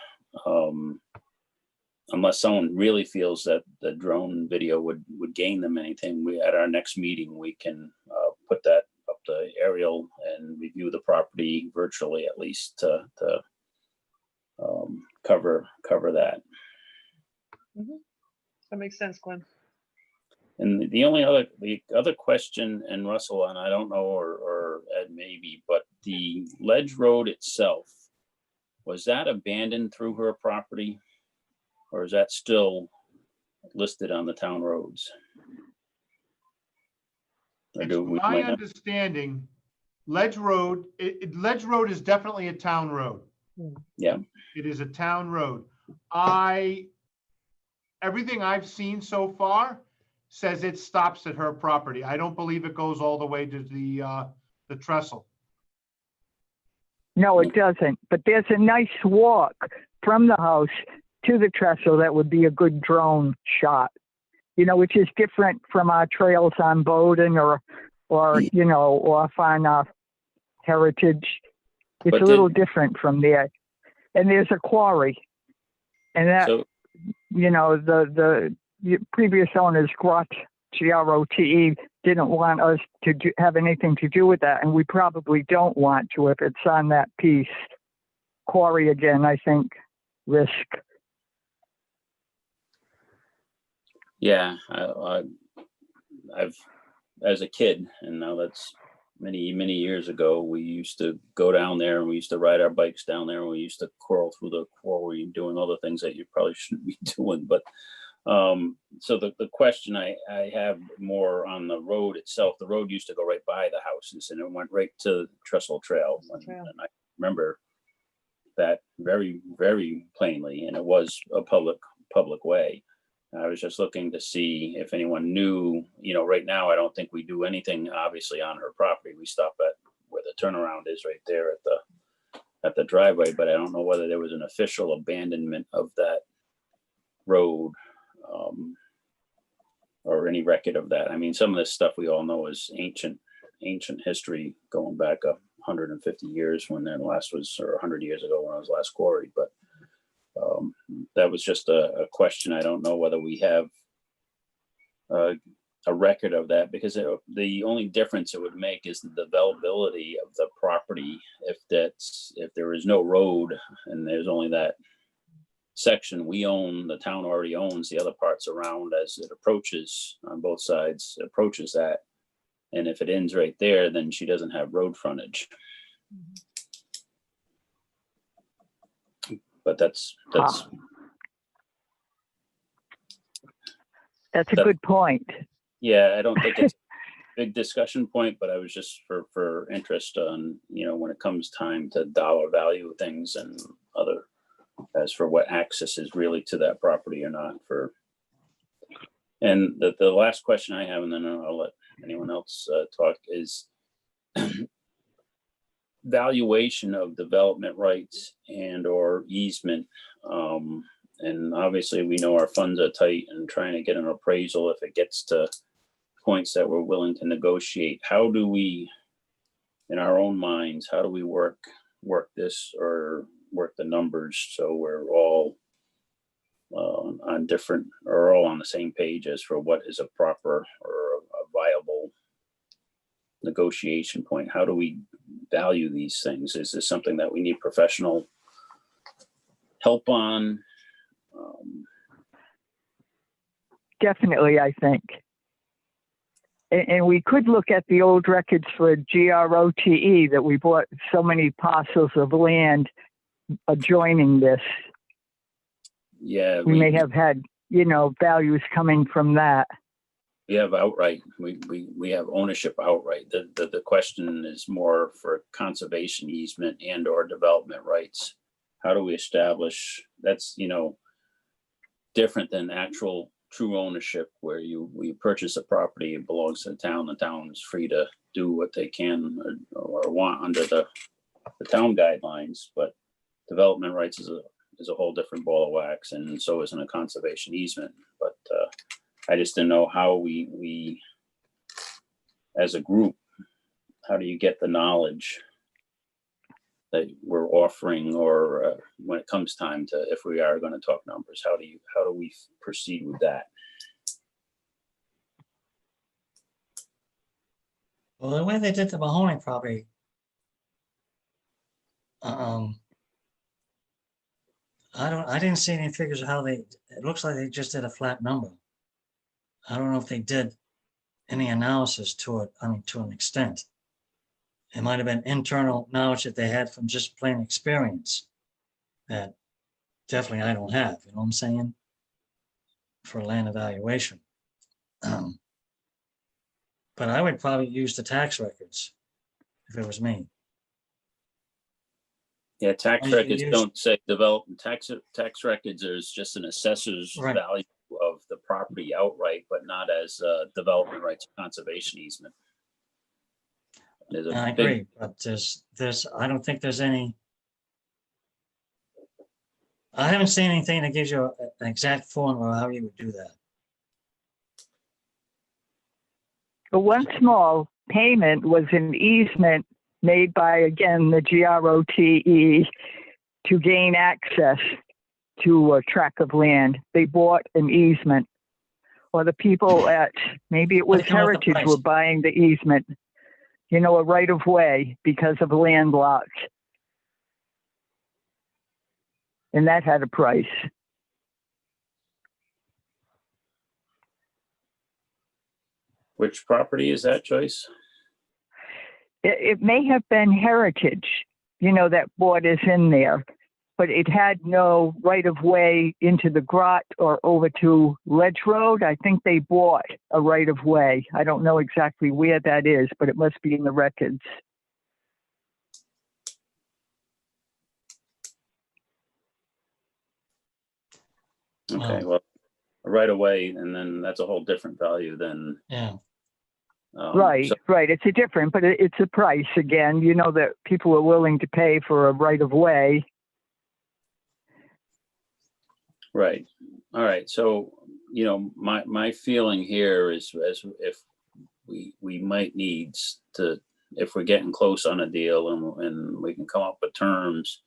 unless someone really feels that the drone video would gain them anything, at our next meeting, we can put that up the aerial and review the property virtually, at least to cover that. Mhm. That makes sense, Glenn. And the other question, and Russell, and I don't know, or Ed maybe, but the ledge road itself, was that abandoned through her property? Or is that still listed on the town roads? Or do we My might not- understanding, Ledge Road, Ledge Road is definitely a town road. Yeah. It is a town road. Everything I've seen so far says it stops at her property. I don't believe it goes all the way to the trestle. No, it doesn't. But there's a nice walk from the house to the trestle that would be a good drone shot, which is different from our trails on Bowden or off on Heritage. It's But a little different from there. And there's a quarry. And that, So, the previous owners, Grotte, didn't want us to have anything to do with that. And we probably don't want to if it's on that piece. Quarry again, I think, risk. yeah, I've, as a kid, and now that's many years ago, we used to go down there and we used to ride our bikes down there and we used to crawl through the quarry, doing all the things that you probably shouldn't be doing. But so the question I have more on the road itself, the road used to go right by the houses and it went right to Trestle Trail. And I remember that very, very plainly, and it was a public way. I was just looking to see if anyone knew, right now, I don't think we do anything obviously on her property. We stop at where the turnaround is right there at the driveway, but I don't know whether there was an official abandonment of that road or any record of that. I mean, some of this stuff we all know is ancient history going back 150 years when that last was, or 100 years ago when I was last quarried, but that was just a question. I don't know whether we have a record of that, because the only difference it would make is the developability of the property. If there is no road and there's only that section we own, the town already owns the other parts around as it approaches on both sides, approaches that. And if it ends right there, then she doesn't have road frontage. But that's a good point. Yeah, I don't think it's a big discussion point, but I was just for interest on, when it comes time to dollar value things and other, as for what access is really to that property or not for. And the last question I have, and then I'll let anyone else talk, is valuation of development rights and or easement. And obviously we know our funds are tight and trying to get an appraisal if it gets to points that we're willing to negotiate. How do we, in our own minds, how do we work this or work the numbers so we're all on different, or all on the same page as for what is a proper or a viable negotiation point? How do we value these things? Is this something that we need professional help on? Definitely, I think. And we could look at the old records for GROTE that we bought so many parcels of land adjoining this. Yeah, we may have had, values coming from that. We have outright, we have ownership outright. The question is more for conservation easement and or development rights. How do we establish that's, different than actual true ownership where we purchase a property, it belongs to the town's free to do what they can or want under the the town guidelines, but development rights is a whole different ball of wax, and so isn't a conservation easement. But I just didn't know how we as a group, how do you get the knowledge that we're offering, or when it comes time to, if we are going to talk numbers, how do we proceed with that? Well, the way they did the Mahoney property, I didn't see any figures of how it looks like they just did a flat number. I don't know if they did any analysis to it, I mean, to an extent. It might have been internal knowledge that they had from just plain experience that definitely I don't have, you know what I'm saying? For land evaluation. But I would probably use the tax records if it was me. Yeah, tax Or you records use- don't say development. Tax records is just an assessor's Right. value of the property outright, but not as development rights or conservation easement. There's a I big- agree, but I don't think there's any. I haven't seen anything that gives you an exact formula how you would do that. But one small payment was an easement made by, again, the GROTE to gain access to a tract of land. They bought an easement. Or the people at, maybe it was What do you come up with the Heritage, were price? buying the easement, you know, a right of way because of land lots. And that had a price. Which property is that, Joyce? It may have been Heritage, you know, that bought us in there, but it had no right of way into the grot or over to Ledge Road. I think they bought a right of way. I don't know exactly where that is, but it must be in the records. Okay, Oh. well, right away, and then that's a whole different value than. Yeah, Right, so- right. It's a different, but it's a price again, you know, that people are willing to pay for a right of way. Right. All right. So, my feeling here is as if we might need to, if we're getting close on a deal and we can come up with terms,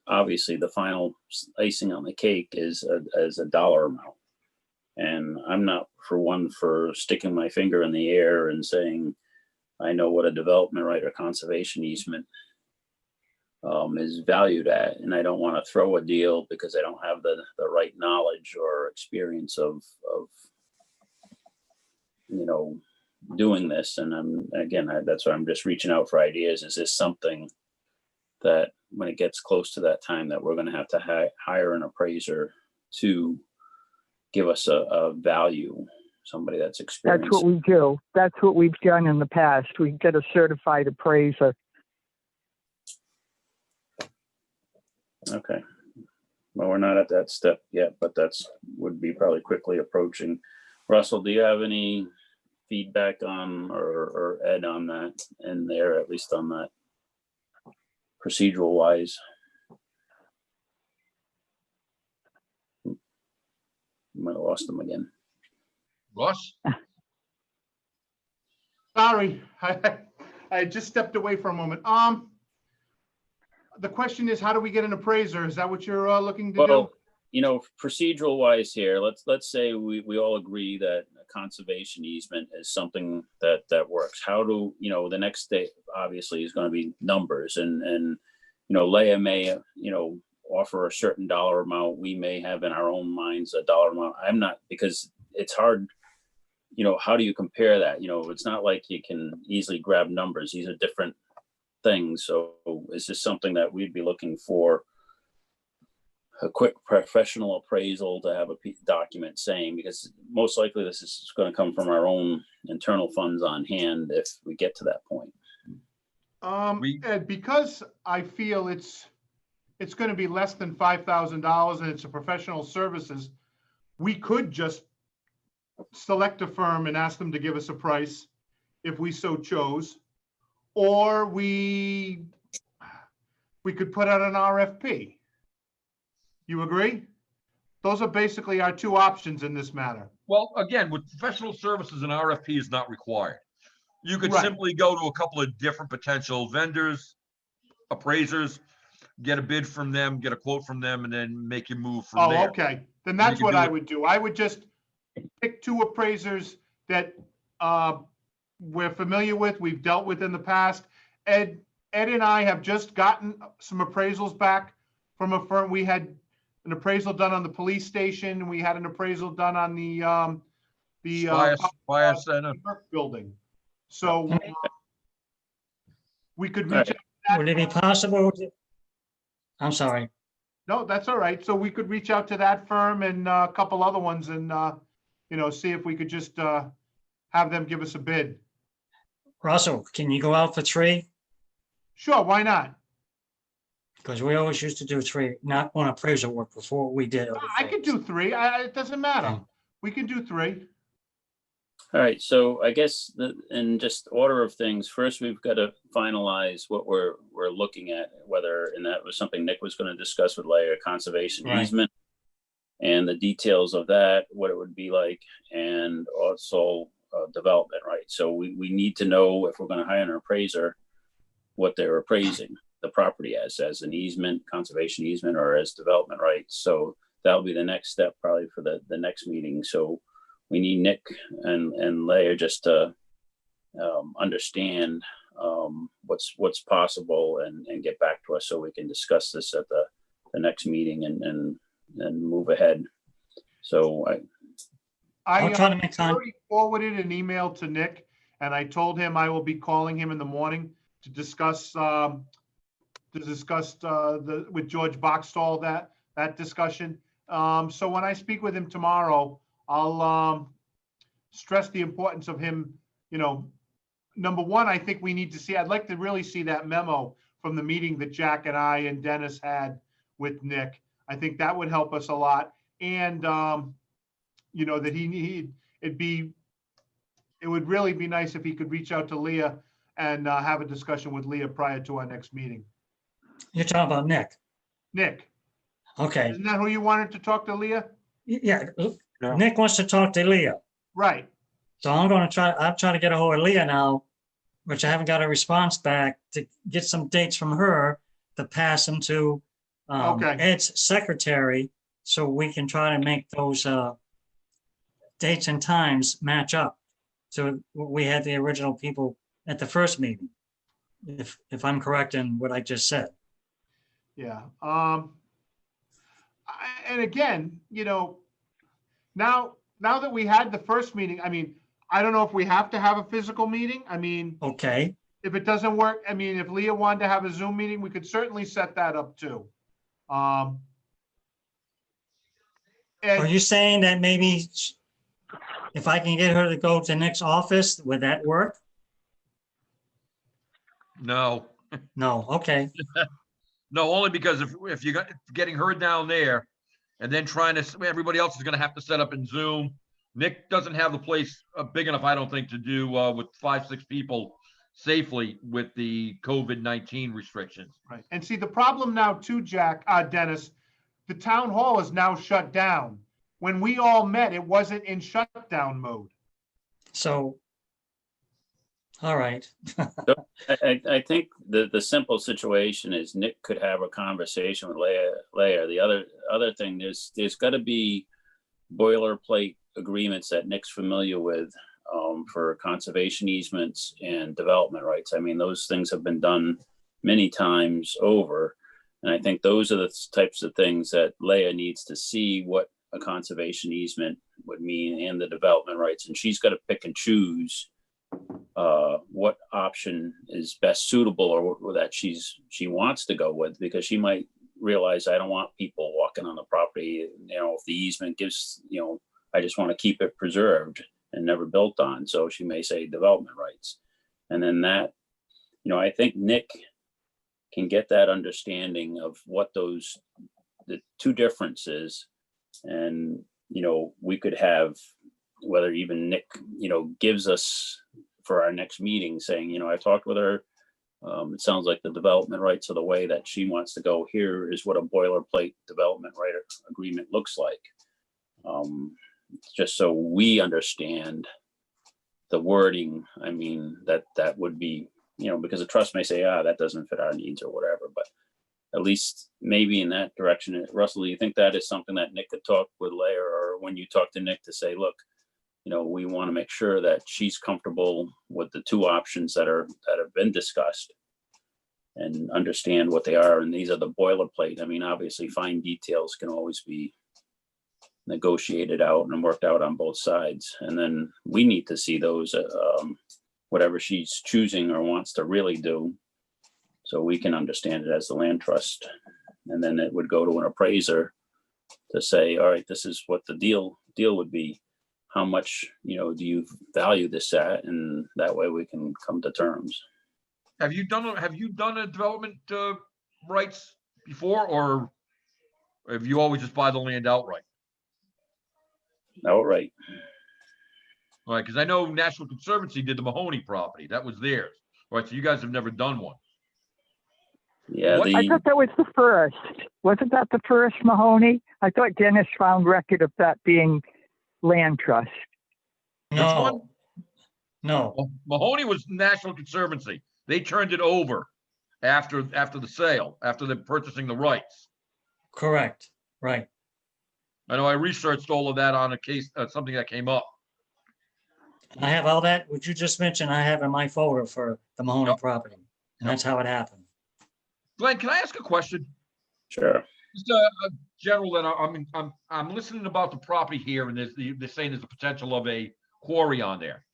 obviously the final icing on the cake is a dollar amount. And I'm not for sticking my finger in the air and saying, I know what a development right or conservation easement is valued at, and I don't want to throw a deal because I don't have the right knowledge or experience of doing this. And that's why I'm just reaching out for ideas. Is this something that when it gets close to that time that we're going to have to hire an appraiser to give us a value, somebody that's experienced? That's what we do. That's what we've done in the past. We get a certified appraiser. Okay. Well, we're not at that step yet, but would be probably quickly approaching. Russell, do you have any feedback on or Ed on that in there, at least on that procedural wise? Might have lost them again. Russ? Sorry, I just stepped away for a moment. The question is, how do we get an appraiser? Is that what you're looking to do? Well, procedural wise here, let's say we all agree that a conservation easement is something that works. How do, the next step obviously is going to be numbers, and Leah may, offer a certain dollar amount. We may have in our own minds a dollar amount. I'm not, because it's hard, how do you compare that? It's not like you can easily grab numbers. These are different things. So is this something that we'd be looking for a quick professional appraisal to have a document saying, because most likely this is going to come from our own internal funds on hand if we get to that point? Ed, because I feel it's going to be less than $5,000 and it's a professional services, we could just select a firm and ask them to give us a price if we so chose. Or we could put out an RFP. You agree? Those are basically our two options in this matter. Well, again, with professional services, an RFP is not required. You could Right. simply go to a couple of different potential vendors, appraisers, get a bid from them, get a quote from them, and then make your move from Oh, there. okay. Then You that's can what do I it. would do. I would just pick two appraisers that we're familiar with, we've dealt with in the past. Ed and I have just gotten some appraisals back from a firm. We had an appraisal done on the police station, and we had an appraisal done on the Fire center. building. So we could All reach right. out. Would it be possible? I'm sorry. No, that's all right. So we could reach out to that firm and a couple other ones and, see if we could just have them give us a bid. Russell, can you go out for 3? Sure, why not? Because we always used to do 3, not on appraisal work before we did. other I could things. do 3. It doesn't matter. Okay. We can do 3. All right, so I guess in just order of things, first we've got to finalize what we're looking at, whether, and that was something Nick was going to discuss with Leah, conservation Right. easement, and the details of that, what it would be like, and also development, right? So we need to know if we're going to hire an appraiser, what they're appraising the property as an easement, conservation easement, or as development rights. So that'll be the next step probably for the next meeting. So we need Nick and Leah just to understand what's possible and get back to us so we can discuss this at the next meeting and move ahead. So I'll try to make time. already forwarded an email to Nick, and I told him I will be calling him in the morning to discuss with George Boxstall that discussion. So when I speak with him tomorrow, I'll stress the importance of him. Number one, I think we need to see. I'd like to really see that memo from the meeting that Jack and I and Dennis had with Nick. I think that would help us a lot, and that it would really be nice if he could reach out to Leah and have a discussion with Leah prior to our next meeting. You're talking about Nick. Nick, Okay. isn't that who you wanted to talk to, Leah? Yeah. Yeah. Nick wants to talk to Leah. Right. So I'm trying to get a hold of Leah now, which I haven't got a response back, to get some dates from her to pass them to Okay. Ed's secretary, so we can try to make those dates and times match up. So we had the original people at the first meeting, if I'm correct in what I just said. Yeah. And again, now that we had the first meeting, I don't know if we have to have a physical meeting. Okay. If it doesn't work, if Leah wanted to have a Zoom meeting, we could certainly set that up too. Are And you saying that maybe if I can get her to go to Nick's office, would that work? No, No. Okay. no, only because if you're getting her down there and then everybody else is going to have to set up in Zoom. Nick doesn't have the place big enough, I don't think, to do with 5-6 people safely with the COVID-19 restrictions. right. And see, the problem now too, Dennis, the town hall is now shut down. When we all met, it wasn't in shutdown mode. So, all right. I think the simple situation is Nick could have a conversation with Leah. The other thing, there's got to be boilerplate agreements that Nick's familiar with for conservation easements and development rights. Those things have been done many times over. And I think those are the types of things that Leah needs to see what a conservation easement would mean and the development rights. And she's got to pick and choose what option is best suitable or that she wants to go with, because she might realize, I don't want people walking on the property. If the easement gives, I just want to keep it preserved and never built on. So she may say development rights. And then that, I think Nick can get that understanding of what the two differences. And, we could have, whether even Nick, gives us for our next meeting saying, I talked with her, It sounds like the development rights are the way that she wants to go. Here is what a boilerplate development right agreement looks like. Just so we understand the wording, I mean, that would be, you know, because the trust may say, that doesn't fit our needs or whatever, but at least maybe in that direction. Russell, do you think that is something that Nick could talk with Leah, or when you talk to Nick, to say, look, you know, we want to make sure that she's comfortable with the two options that have been discussed and understand what they are. And these are the boilerplate. I mean, obviously fine details can always be negotiated out and worked out on both sides. And then we need to see those, whatever she's choosing or wants to really do, so we can understand it as the land trust. And then it would go to an appraiser to say, all right, this is what the deal would be. How much, you know, do you value this at? And that way we can come to terms. Have you done a development rights before, or have you always just buy the land outright? Outright. All right, because I know National Conservancy did the Mahoney property. That was theirs. All right, so you guys have never done one. Yeah, What- I thought that was the first. Wasn't that the first, Mahoney? I thought Dennis found record of that being land trust. No, no, Well, Mahoney was National Conservancy. They turned it over after the sale, after they're purchasing the rights. correct, right. I know I researched all of that on a case, something that came up. I have all that, what you just mentioned, I have in my folder for the Mahoney Yep. property, and that's how it happened. Glenn, can I ask a question? sure. Just a general that I'm listening about the property here, and they're saying there's a potential of a quarry on there.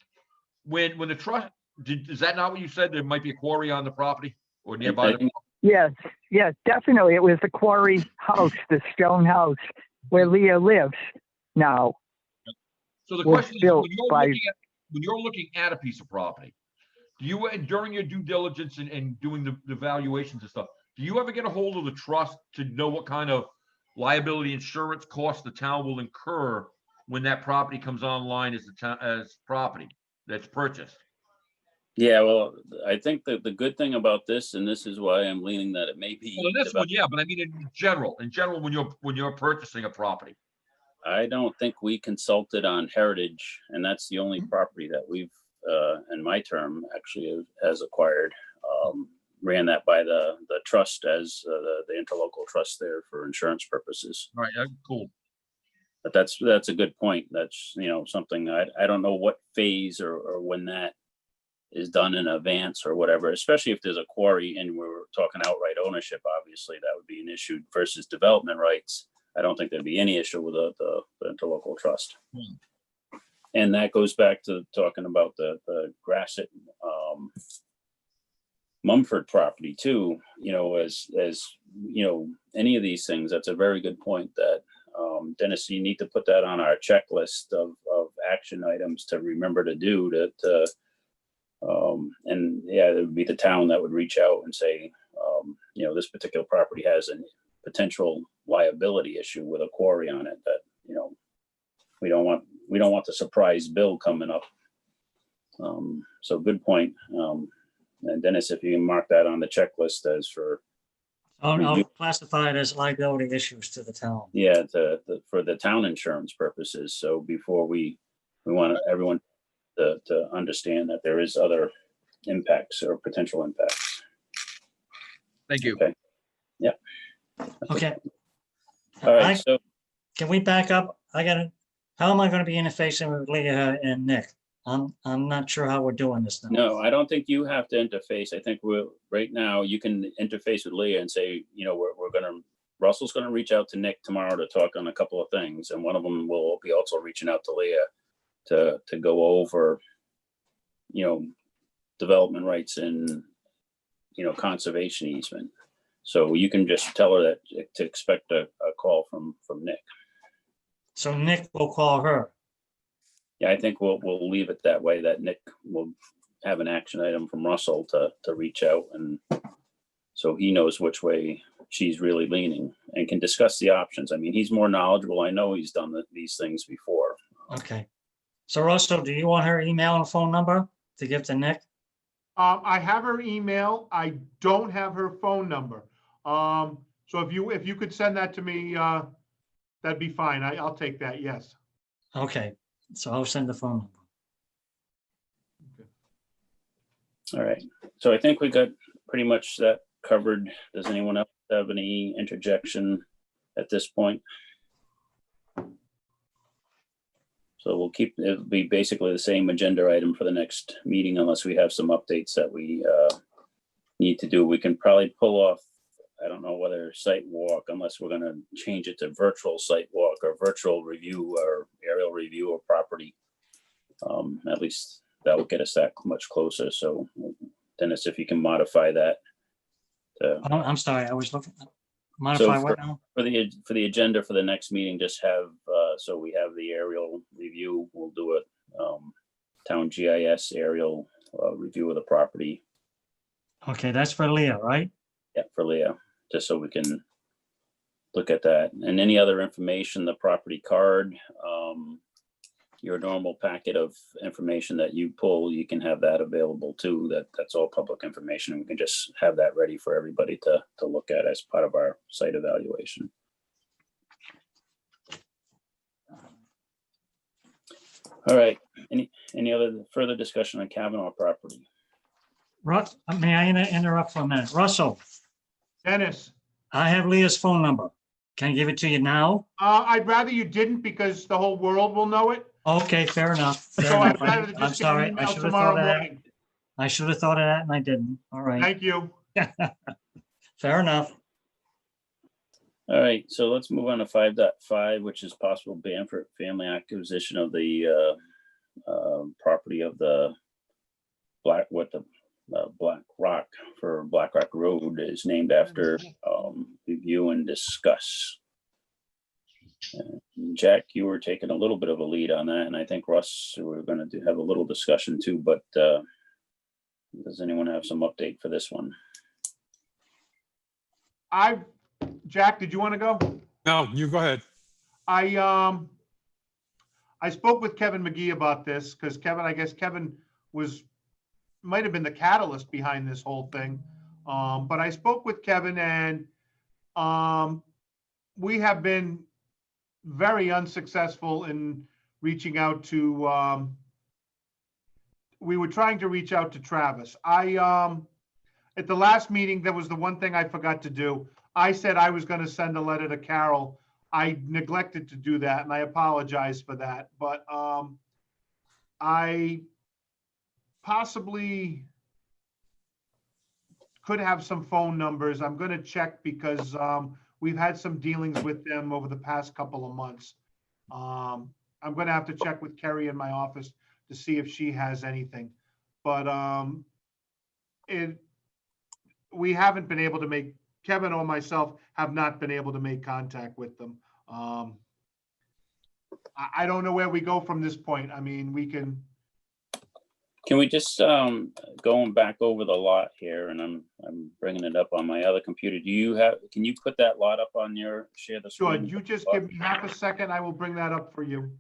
When the trust, is that not what you said? There might be a quarry on the property or nearby? Yes, definitely. It was the quarry house, the stone house where Leah lives now. So the was question is, built when you're looking at a piece of property, do you, during your due diligence and doing the valuations and stuff, do you ever get a hold of the trust to know what kind of liability insurance costs the town will incur when that property comes online as property that's purchased? Yeah, well, I think that the good thing about this, and this is why I'm leaning that it may be. Well, in this one, yeah, but I mean, in general, when you're purchasing a property. I don't think we consulted on heritage, and that's the only property that we've, in my term, actually has acquired. Ran that by the trust as the interlocal trust there for insurance purposes. All right, cool. But that's a good point. That's, you know, something I don't know what phase or when that is done in advance or whatever, especially if there's a quarry and we're talking outright ownership. Obviously, that would be an issue versus development rights. I don't think there'd be any issue with the interlocal trust. And that goes back to talking about the Grasship, Mumford property too. You know, as you know, any of these things, that's a very good point that, Dennis, you need to put that on our checklist of action items to remember to do and yeah, it would be the town that would reach out and say, you know, this particular property has a potential liability issue with a quarry on it that, you know, we don't want the surprise bill coming up. So good point. And Dennis, if you can mark that on the checklist as for. I'll classify it as liability issues to the town. Yeah, for the town insurance purposes. So before we want everyone to understand that there is other impacts or potential impacts. Thank you. Okay. Yeah. Okay. All right. So Can we back up? How am I going to be interfacing with Leah and Nick? I'm not sure how we're doing this now. no, I don't think you have to interface. I think right now you can interface with Leah and say, you know, Russell's going to reach out to Nick tomorrow to talk on a couple of things. And one of them will be also reaching out to Leah to go over, you know, development rights and, you know, conservation easement. So you can just tell her that to expect a call from Nick. So Nick will call her. Yeah, I think we'll leave it that way, that Nick will have an action item from Russell to reach out, and so he knows which way she's really leaning and can discuss the options. I mean, he's more knowledgeable. I know he's done these things before. Okay. So Russell, do you want her email and phone number to give to Nick? I have her email. I don't have her phone number. So if you could send that to me, that'd be fine. I'll take that, yes. Okay, so I'll send the phone number. All right, so I think we got pretty much that covered. Does anyone else have any interjection at this point? So we'll keep, it'll be basically the same agenda item for the next meeting unless we have some updates that we need to do. We can probably pull off, I don't know whether site walk, unless we're gonna change it to virtual site walk or virtual review or aerial review of property. At least that will get us that much closer. So Dennis, if you can modify that. Oh, I'm sorry, I was looking, modify what now? For the agenda for the next meeting, just have, so we have the aerial review, we'll do it, town GIS aerial review of the property. Okay, that's for Leah, right? Yeah, for Leah, just so we can look at that. And any other information, the property card, your normal packet of information that you pull, you can have that available too. That's all public information. We can just have that ready for everybody to look at as part of our site evaluation. All right, any other further discussion on Kavanaugh property? Russ, may I interrupt for a minute? Russell, Dennis, I have Leah's phone number. Can I give it to you now? I'd rather you didn't because the whole world will know it. Okay, fair enough. Fair So I'd enough. rather I'm just get an sorry, I email should have tomorrow thought of that. morning. I should have thought of that and I didn't. All right, Thank you. fair enough. All right, so let's move on to 5.5, which is possible Bamford family acquisition of the property of the Black Rock for Black Rock Road is named after review and discuss. Jack, you were taking a little bit of a lead on that, and I think Russ, we're going to have a little discussion too, but does anyone have some update for this one? Jack, did you want to go? No, you go ahead. I spoke with Kevin McGee about this because I guess Kevin might have been the catalyst behind this whole thing. But I spoke with Kevin and we have been very unsuccessful in reaching out to, we were trying to reach out to Travis. At the last meeting, that was the one thing I forgot to do. I said I was going to send a letter to Carol. I neglected to do that and I apologize for that. But I possibly could have some phone numbers. I'm going to check because we've had some dealings with them over the past couple of months. I'm going to have to check with Kerry in my office to see if she has anything. But we haven't been able to make, Kevin or myself have not been able to make contact with them. I don't know where we go from this point. I mean, we can. Can we just going back over the lot here, and I'm bringing it up on my other computer. Can you put that lot up on your share the Sure, screen? you just give me half a second. I will bring that up for you.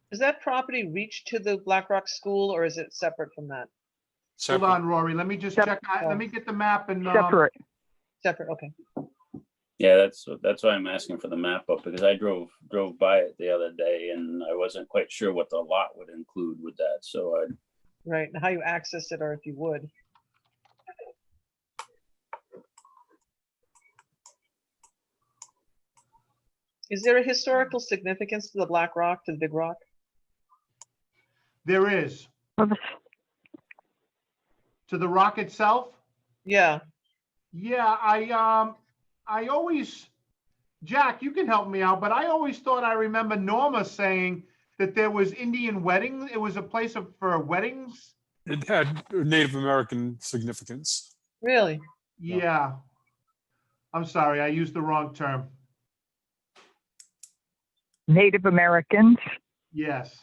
Does that property reach to the Black Rock School or is it separate from that? Hold on, Rory. Let me just check. Let me get the map and. Separate. Separate, okay. Yeah, that's why I'm asking for the map up, because I drove by it the other day and I wasn't quite sure what the lot would include with that. So I. Right, and how you access it or if you would. Is there a historical significance to the Black Rock, to the Big Rock? There is. To the rock itself? Yeah. Yeah, I always, Jack, you can help me out, but I always thought I remember Norma saying that there was Indian wedding. It was a place for weddings. It had Native American significance. Really? Yeah. I'm sorry, I used the wrong term. Native Americans. Yes.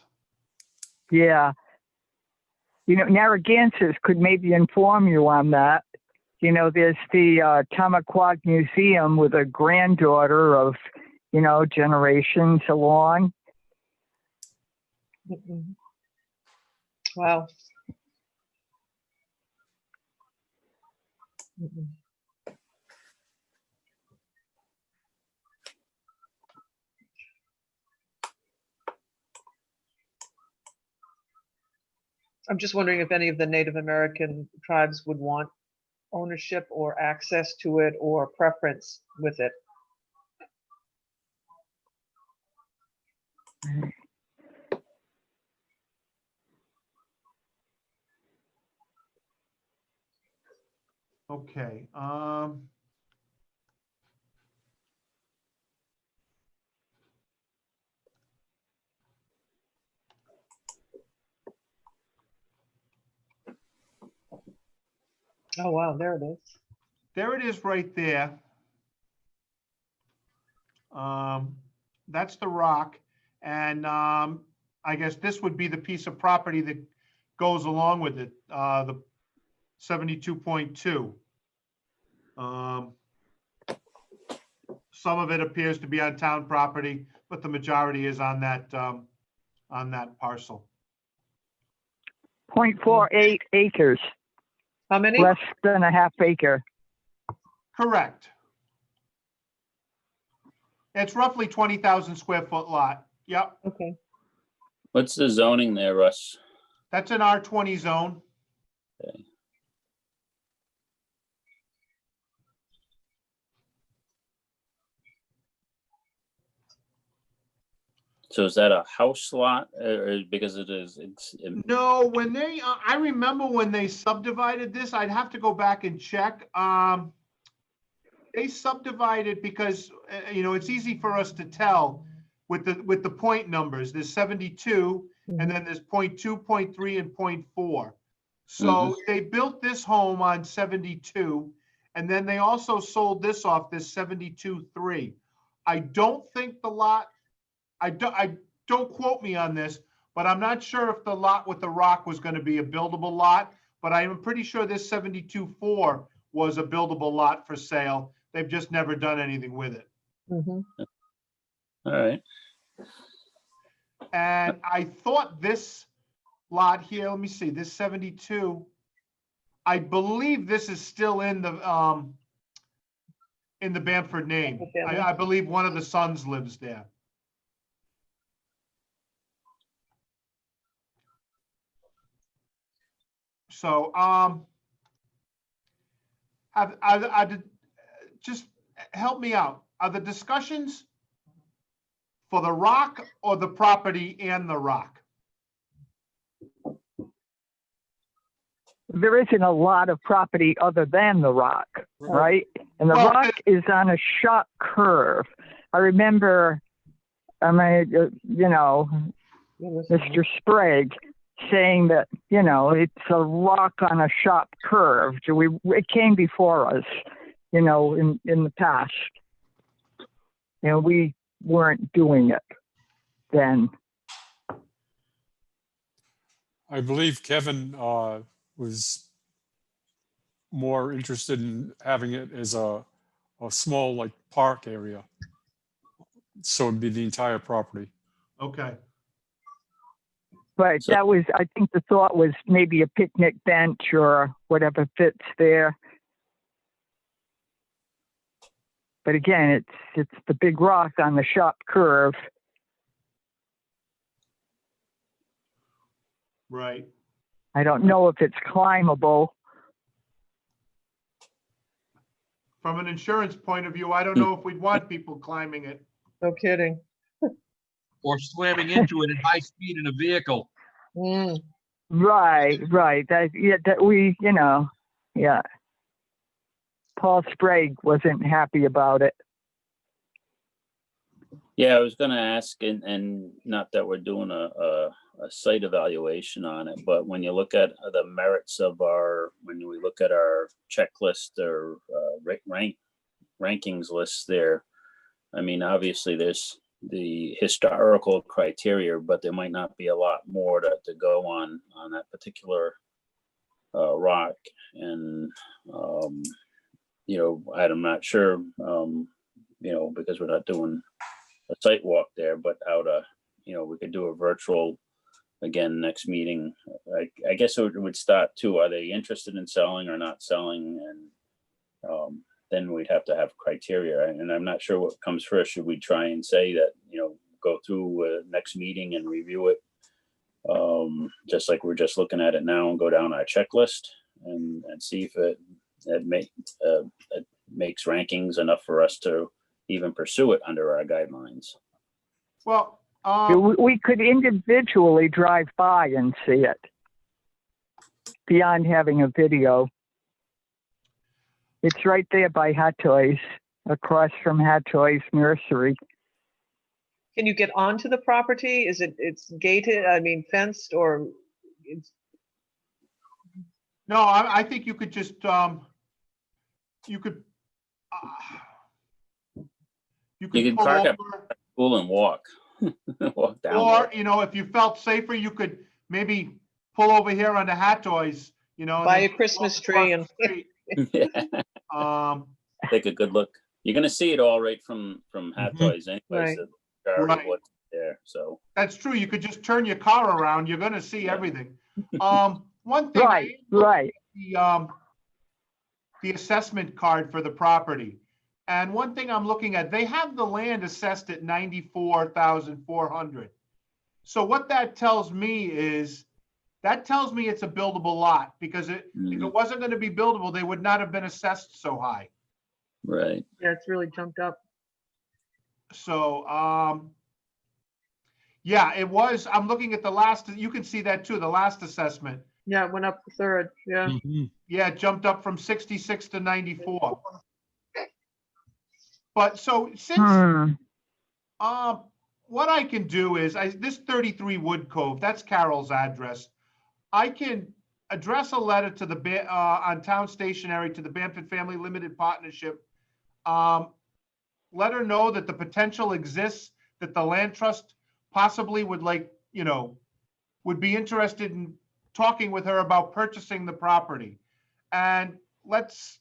Yeah. You know, Narragansett could maybe inform you on that. You know, there's the Tamaquag Museum with a granddaughter of, generations along. Mm-mm. Wow. Mm-mm. I'm just wondering if any of the Native American tribes would want ownership or access to it or preference with it. Okay, Oh, wow, there it is. there it is right there. That's the rock. And I guess this would be the piece of property that goes along with it, the 72.2. Some of it appears to be on town property, but the majority is on that parcel. 0.48 acres, How many? less than a half acre. Correct. It's roughly 20,000 square foot lot. Yep, Okay. What's the zoning there, Russ? that's an R20 zone. So is that a house lot or because it's No, when they, I remember when they subdivided this, I'd have to go back and check. They subdivided because, it's easy for us to tell with the point numbers. There's 72, and then there's 0.2, 0.3, and 0.4. So they built this home on 72, and then they also sold this off, this 72.3. I don't think the lot, I don't quote me on this, but I'm not sure if the lot with the rock was going to be a buildable lot, but I am pretty sure this 72.4 was a buildable lot for sale. They've just never done anything with it. Mhm. all right? And I thought this lot here, let me see, this 72, I believe this is still in the Bamford name. I believe one of the sons lives there. So, just help me out. Are the discussions for the rock or the property and the rock? There isn't a lot of property other than the rock, right? And the Well, rock is on a sharp curve. I remember, Mr. Sprague saying that, it's a rock on a sharp curve. It came before us, in the past. We weren't doing it then. I believe Kevin was more interested in having it as a small like park area. So it'd be the entire property. Okay. But So- that was, I think the thought was maybe a picnic bench or whatever fits there. But again, it's the big rock on the sharp curve. Right. I don't know if it's climbable. From an insurance point of view, I don't know if we'd want people climbing it. No kidding. Or slamming into it at high speed in a vehicle. Mm. Right. Yeah. Paul Sprague wasn't happy about it. Yeah, I was gonna ask, and not that we're doing a site evaluation on it, but when you look at the merits of when we look at our checklist or rankings list there, I mean, obviously there's the historical criteria, but there might not be a lot more to go on that particular rock. And, I'm not sure, because we're not doing a site walk there, but we could do a virtual again, next meeting, I guess it would start too, are they interested in selling or not selling? And then we'd have to have criteria, and I'm not sure what comes first. Should we try and say that, go through next meeting and review it? Just like we're just looking at it now, and go down our checklist and see if it makes rankings enough for us to even pursue it under our guidelines. Well, We could individually drive by and see it beyond having a video. It's right there by Hot Toys, across from Hot Toys Nursery. Can you get onto the property? It's gated, I mean fenced, or it's, no, I think you could just, you could can pull park up over, School and walk. Walk down. or, there. if you felt safer, you could maybe pull over here onto Hot Toys, and buy then a Christmas walk tree across and the street. Yeah. Take a good look. You're gonna see it all right from Hot Mhm. Toys anyway. Right. So they're already Right. what's there. So That's true. You could just turn your car around. You're gonna see everything. One thing. Right, right. The assessment card for the property. And one thing I'm looking at, they have the land assessed at 94,400. So what that tells me is, it's a buildable lot, because if it wasn't going to be buildable, they would not have been assessed so high. right. yeah, it's really jumped up. So, yeah, it was, I'm looking at the last, you can see that too, the last assessment. Yeah, it went up a third. Yeah. Mhm. Yeah, it jumped up from 66 to 94. But so since, what I can do is, this 33 Wood Cove, that's Carol's address. I can address a letter to the, on town stationery to the Bamford Family Limited Partnership. Let her know that the potential exists, that the land trust possibly would would be interested in talking with her about purchasing the property. And let's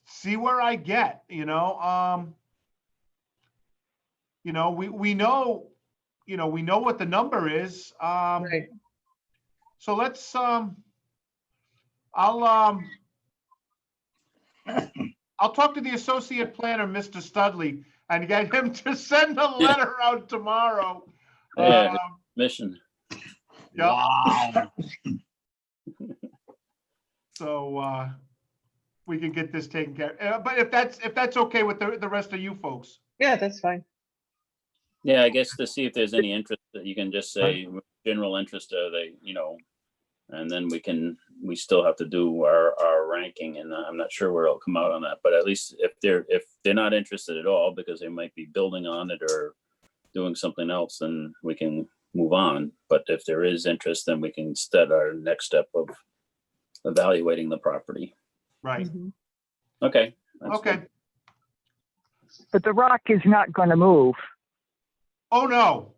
see where I get, we know, we know what the number is. Right. So let's, I'll talk to the associate planner, Mr. Studley, and get him to send a letter out tomorrow. Yeah, mission. Yep. Wow. So we can get this taken care of. But if that's okay with the rest of you folks. Yeah, that's fine. Yeah, I guess to see if there's any interest, that you can just say general interest, and then we still have to do our ranking, and I'm not sure where it'll come out on that, but at least if they're not interested at all, because they might be building on it or doing something else, then we can move on. But if there is interest, then we can start our next step of evaluating the property. Right. Mhm. Okay. that's Okay. good. But the rock is not going to move. Oh, no.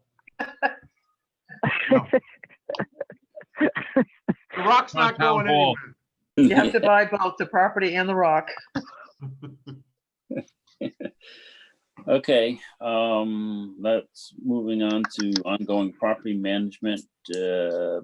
No. The rock's not Town going hall. anywhere. You have to buy both the property and the rock. Okay, that's moving on to ongoing property management,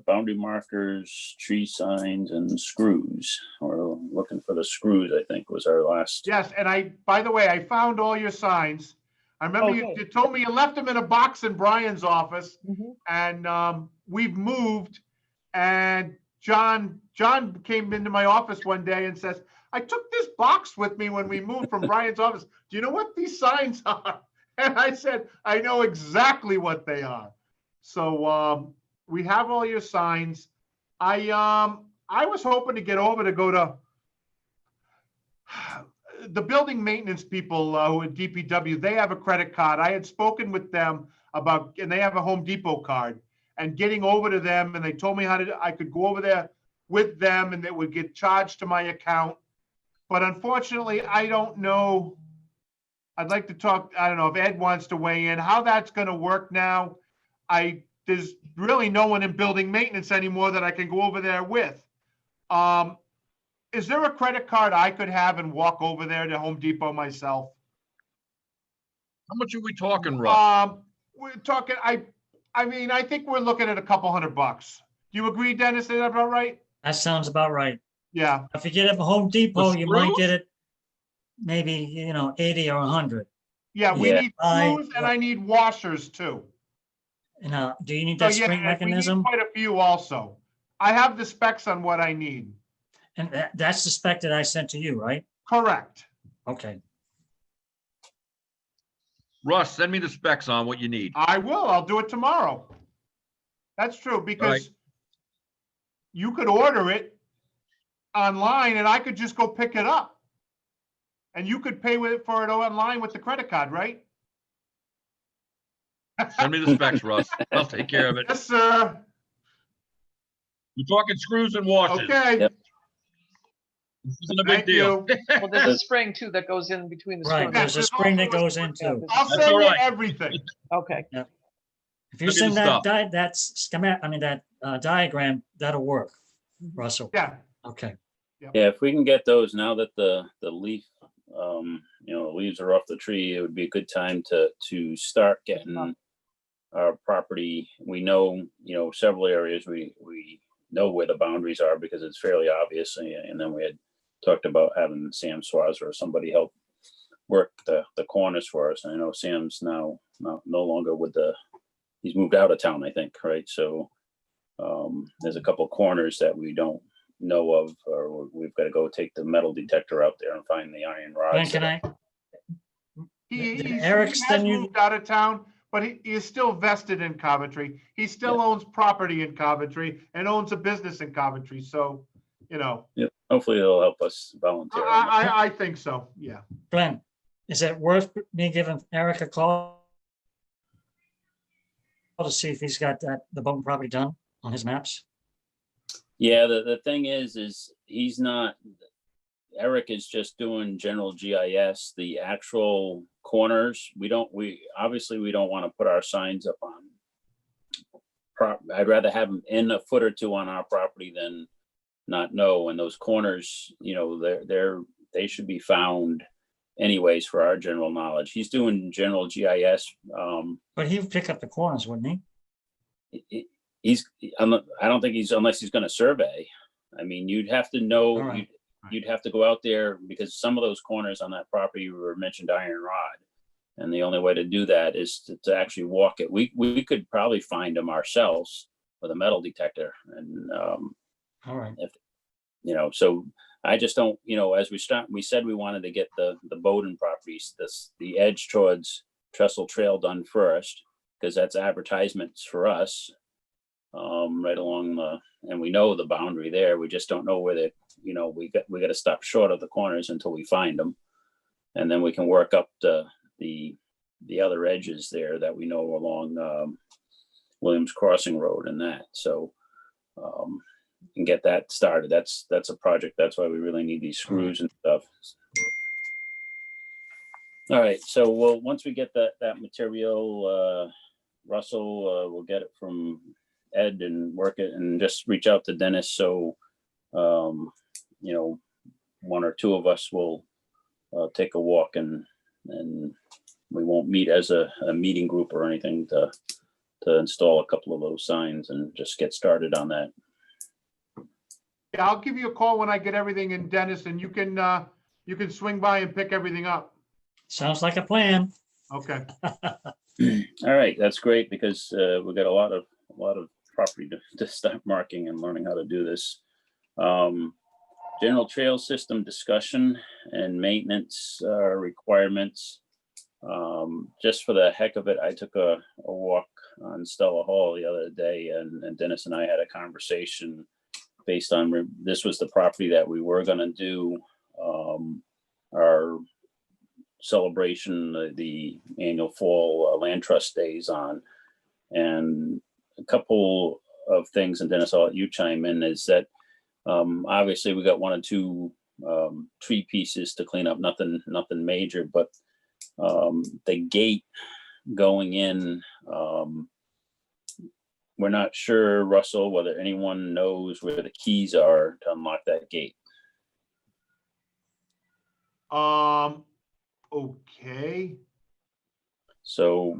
boundary markers, tree signs, and screws. We're looking for the screws, I think, was our last. Yes, and by the way, I found all your signs. I remember Okay. you told me you left them in a box in Brian's office, Mhm. and we've moved. And John came into my office one day and says, I took this box with me when we moved from Brian's office. Do you know what these signs are? And I said, I know exactly what they are. So we have all your signs. I was hoping to get over to go to the building maintenance people who at DPW. They have a credit card. I had spoken with them about, and they have a Home Depot card, and getting over to them, and they told me I could go over there with them and it would get charged to my account. But unfortunately, I don't know. I'd like to talk, I don't know if Ed wants to weigh in, how that's going to work now. There's really no one in building maintenance anymore that I can go over there with. Is there a credit card I could have and walk over there to Home Depot myself? How much are we talking, Russ? We're talking, I mean, I think we're looking at a couple $100. Do you agree, Dennis? Is that about right? That sounds about right. Yeah, If you get it from Home Depot, you might screws? get it maybe, 80 or 100. yeah, we Yeah. need screws and I need washers too. Now, do you need So that yeah, spring and we need mechanism? quite a few also. I have the specs on what I need. And that's the spec that I sent to you, right? Correct. Okay. Russ, send me the specs on what you need. I will. I'll do it tomorrow. That's true because you could order it online and I could just go pick it up. And you could pay for it online with the credit card, right? Send me the specs, Russ. I'll take care of it. Yes, sir. We're talking screws and washers. Okay. Yep. This isn't a big Thank deal. you. Well, there's a spring too that goes in between the Right, screws. there's a there's spring that also a goes Yeah, into. there's- I'll That's send all you right. everything. Okay, If you Look at send the that stuff. that schematic, that diagram, that'll work, Russell. Yeah. Okay. Yeah, if we can get those now that the leaf, leaves are off the tree, it would be a good time to start getting our property. We know, several areas we know where the boundaries are because it's fairly obvious. And then we had talked about having Sam Swazer or somebody help work the corners for us. And I know Sam's now no longer with he's moved out of town, I think, right? So there's a couple of corners that we don't know of, or we've got to go take the metal detector out there and find the iron Glenn, rods. can I? He Did has Eric send you? moved out of town, but he is still vested in Coventry. He still owns property in Coventry and owns a business in Coventry. So, Yep. Hopefully it'll help us volunteer. I think so. Yeah. Glenn, is it worth me giving Eric a call to see if he's got the Bowden property done on his maps? Yeah, the thing is he's not, Eric is just doing general GIS. The actual corners, we don't want to put our signs up on. I'd rather have them in a foot or two on our property than not know. And those corners, they should be found anyways for our general knowledge. He's doing general GIS. But he would pick up the corners, wouldn't he? I don't think unless he's going to survey. I mean, you'd have to know, All right. you'd have to go out there because some of those corners on that property were mentioned iron rod. And the only way to do that is to actually walk it. We could probably find them ourselves with a metal detector. And, All right. so I just don't, as we said we wanted to get the Bowden properties, the edge towards Trestle Trail done first, because that's advertisements for us. Right along and we know the boundary there. We just don't know where we got to stop short of the corners until we find them, and then we can work up the other edges there that we know along Williams Crossing Road and that. So and get that started. That's a project. That's why we really need these screws and stuff. All right. So once we get that material, Russell, we'll get it from Ed and work it and just reach out to Dennis. So, one or two of us will take a walk and we won't meet as a meeting group or anything to install a couple of those signs and just get started on that. Yeah, I'll give you a call when I get everything in, Dennis, and you can swing by and pick everything up. Sounds like a plan. Okay. All right, that's great because we've got a lot of property to start marking and learning how to do this. General trail system discussion and maintenance requirements. Just for the heck of it, I took a walk on Stella Hall the other day, and Dennis and I had a conversation based on this was the property that we were going to do our celebration, the annual fall land trust days on. And a couple of things, and Dennis, I'll let you chime in, is that obviously we got one or two tree pieces to clean up, nothing major, but the gate going in, we're not sure, Russell, whether anyone knows where the keys are to unlock that gate. Okay. So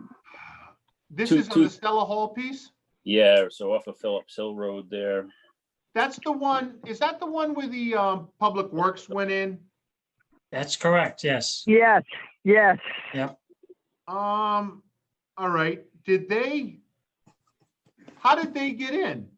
This Two- is on two- the Stella Hall piece? Yeah, so off of Phillips Hill Road there. That's the one, is that the one where the Public Works went in? That's correct, yes. Yes, yes. Yep. All right, how did they get in?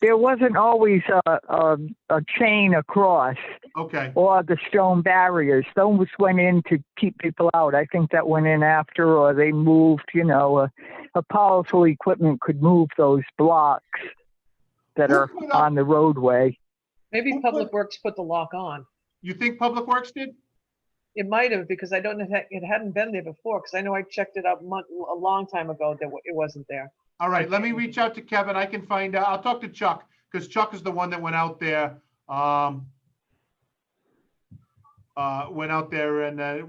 There wasn't always a chain across Okay, or the stone barriers. Those went in to keep people out. I think that went in after, or they moved, a powerful equipment could move those blocks that Who are put up- on the roadway. Maybe Who Public put- Works put the lock on. you think Public Works did? It might have, because I don't know, it hadn't been there before, because I know I checked it out a long time ago that it wasn't there. All right, let me reach out to Kevin. I can find out. I'll talk to Chuck, because Chuck is the one that went out there. And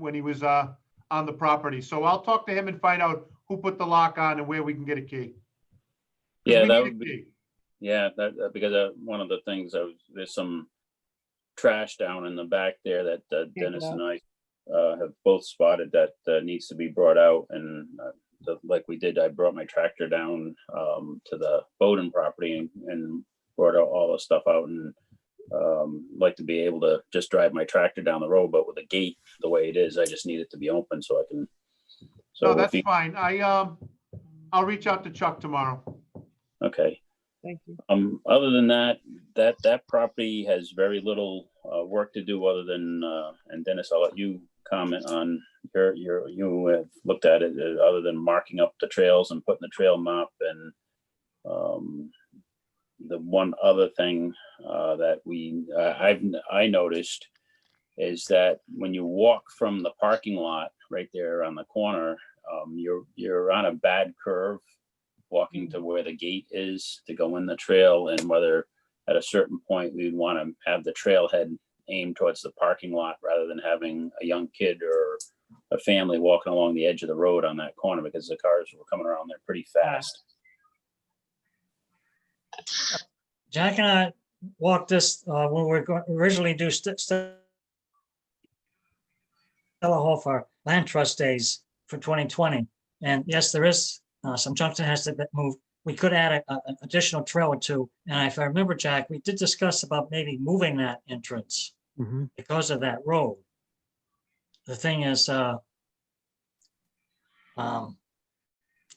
when he was on the property. So I'll talk to him and find out who put the lock on and where we can get a key. 'Cause Yeah, we that need a would be, key. yeah, because one of the things, there's some trash down in the back there that Dennis and I have both spotted that needs to be brought out. And like we did, I brought my tractor down to the Bowden property and brought all the stuff out, and like to be able to just drive my tractor down the road, but with a gate the way it is, I just need it to be open so I can. So No, if that's you- fine. I'll reach out to Chuck tomorrow. Okay. Thank you. Other than that property has very little work to do other than, and Dennis, I'll let you comment on you have looked at it, other than marking up the trails and putting the trail map. And the one other thing that I noticed is that when you walk from the parking lot right there on the corner, you're on a bad curve walking to where the gate is to go in the trail, and whether at a certain point we'd want to have the trailhead aimed towards the parking lot rather than having a young kid or a family walking along the edge of the road on that corner, because the cars were coming around there pretty fast. Jack and I walked this when we were originally do Stella Hall for Land Trust Days for 2020. And yes, there is some chunks that has to be moved. We could add an additional trail or two. And if I remember, Jack, we did discuss about maybe moving that entrance Mhm. because of that road. The thing is,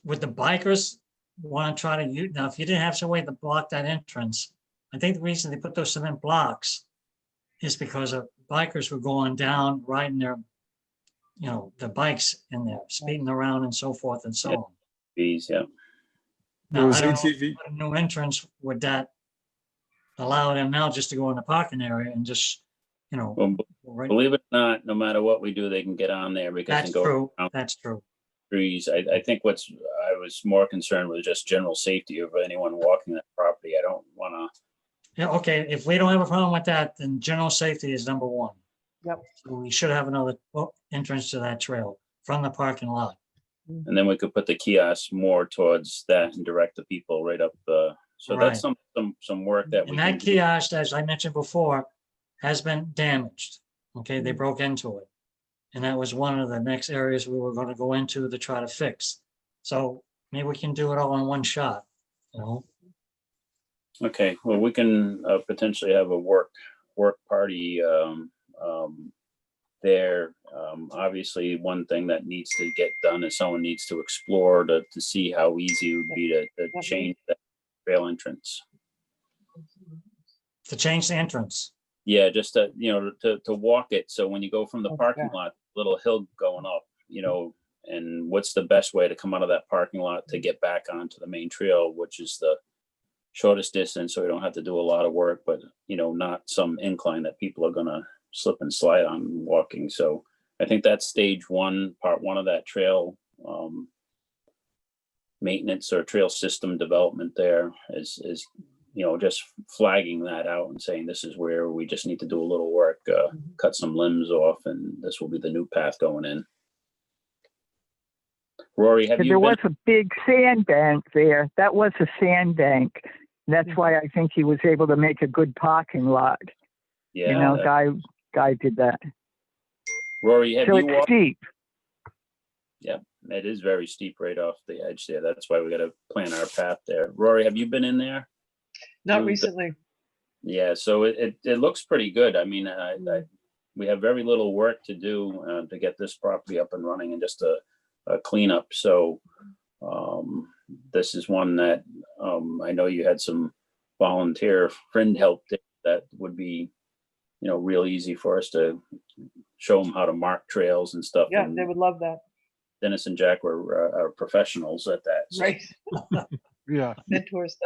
with the bikers want to try to use, now, if you didn't have some way to block that entrance, I think the reason they put those cement blocks is because of bikers were going down, riding their, the bikes in there, speeding around and so forth and so Yeah. on. These, yeah. Now, Those I don't know, ATV, what a new entrance would that allow them now just to go in the parking area and just, Well, right? believe it or not, no matter what we do, they can get on there because That's they go true. around That's true. trees. I think I was more concerned with just general safety of anyone walking that property. I don't want to. Yeah, okay, if we don't have a problem with that, then general safety is number one. Yep. So we should have another entrance to that trail from the parking lot. And then we could put the kiosks more towards that and direct the people right up. So that's some work that we And can that do. kiosk, as I mentioned before, has been damaged. Okay, they broke into it. And that was one of the next areas we were going to go into to try to fix. So maybe we can do it all in one shot, Okay, well, we can potentially have a work party there. Obviously, one thing that needs to get done is someone needs to explore to see how easy it would be to change that trail entrance. To change the entrance. Yeah, just to walk it. So when you go from the Okay. parking lot, little hill going up, and what's the best way to come out of that parking lot to get back onto the main trail, which is the shortest distance, so we don't have to do a lot of work, but not some incline that people are gonna slip and slide on walking. So I think that's stage one, part one of that trail maintenance or trail system development there is just flagging that out and saying this is where we just need to do a little work, cut some limbs off, and this will be the new path going in. Rory, have you There been? was a big sandbank there. That was a sandbank. That's why I think he was able to make a good parking lot. Yeah, Guy did that. Rory, have So you it's walked? steep. it is very steep right off the edge there. That's why we gotta plan our path there. Rory, have you been in there? Not Through the- recently. Yeah, so it looks pretty good. I mean, we have very little work to do to get this property up and running and just a cleanup. So this is one that I know you had some volunteer friend help that would be, real easy for us to show them how to mark trails and stuff. Yeah, And they would love that. Dennis and Jack were professionals at that. So. Right. Yeah. Mentors.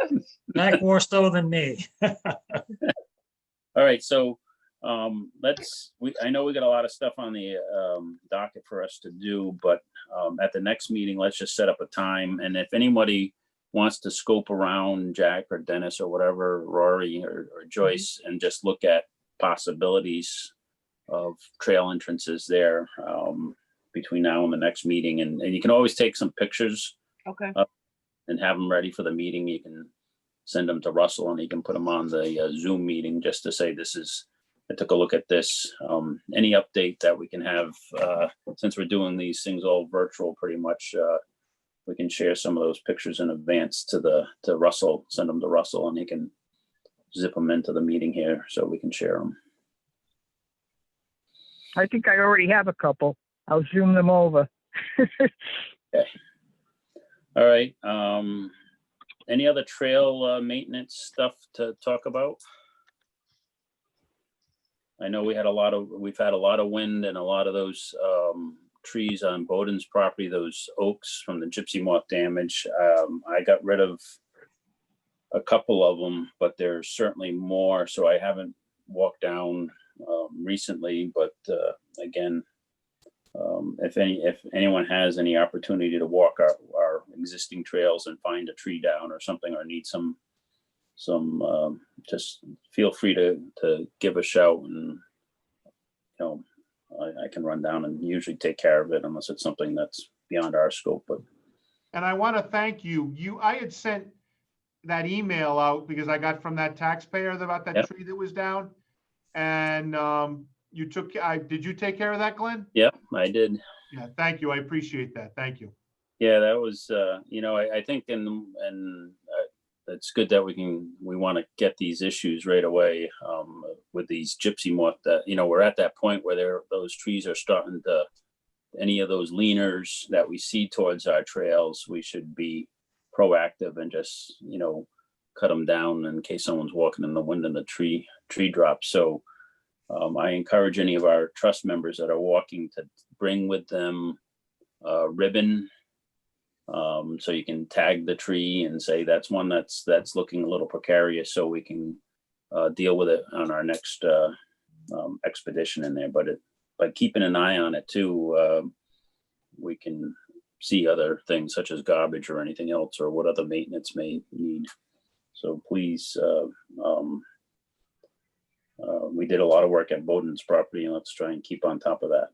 Back more so than me. All right, so I know we got a lot of stuff on the docket for us to do, but at the next meeting, let's just set up a time. And if anybody wants to scope around, Jack or Dennis or whatever, Rory or Joyce, and just look at possibilities of trail entrances there between now and the next meeting. And you can always take some pictures Okay. and have them ready for the meeting. You can send them to Russell and he can put them on the Zoom meeting just to say, I took a look at this. Any update that we can have, since we're doing these things all virtual pretty much, we can share some of those pictures in advance to Russell, send them to Russell and he can zip them into the meeting here so we can share them. I think I already have a couple. I'll zoom them over. Okay. All right. Any other trail maintenance stuff to talk about? I know we've had a lot of wind and a lot of those trees on Bowden's property, those oaks from the gypsy moth damage. I got rid of a couple of them, but there's certainly more. So I haven't walked down recently, but again, if anyone has any opportunity to walk our existing trails and find a tree down or something, or need some just feel free to give a shout, and I can run down and usually take care of it unless it's something that's beyond our scope. But And I want to thank you. I had sent that email out because I got from that taxpayer about that Yep. tree that was down. And did you take care of that, Glenn? yeah, I did. Yeah, thank you. I appreciate that. Thank you. Yeah, that was I think it's good that we want to get these issues right away with these gypsy moth. That we're at that point where those trees are starting to, any of those leaners that we see towards our trails, we should be proactive and just cut them down in case someone's walking in the wind and the tree drops. So I encourage any of our trust members that are walking to bring with them ribbon. So you can tag the tree and say that's one that's looking a little precarious, so we can deal with it on our next expedition in there. But by keeping an eye on it too, we can see other things such as garbage or anything else, or what other maintenance may need. So please, we did a lot of work at Bowden's property, and let's try and keep on top of that.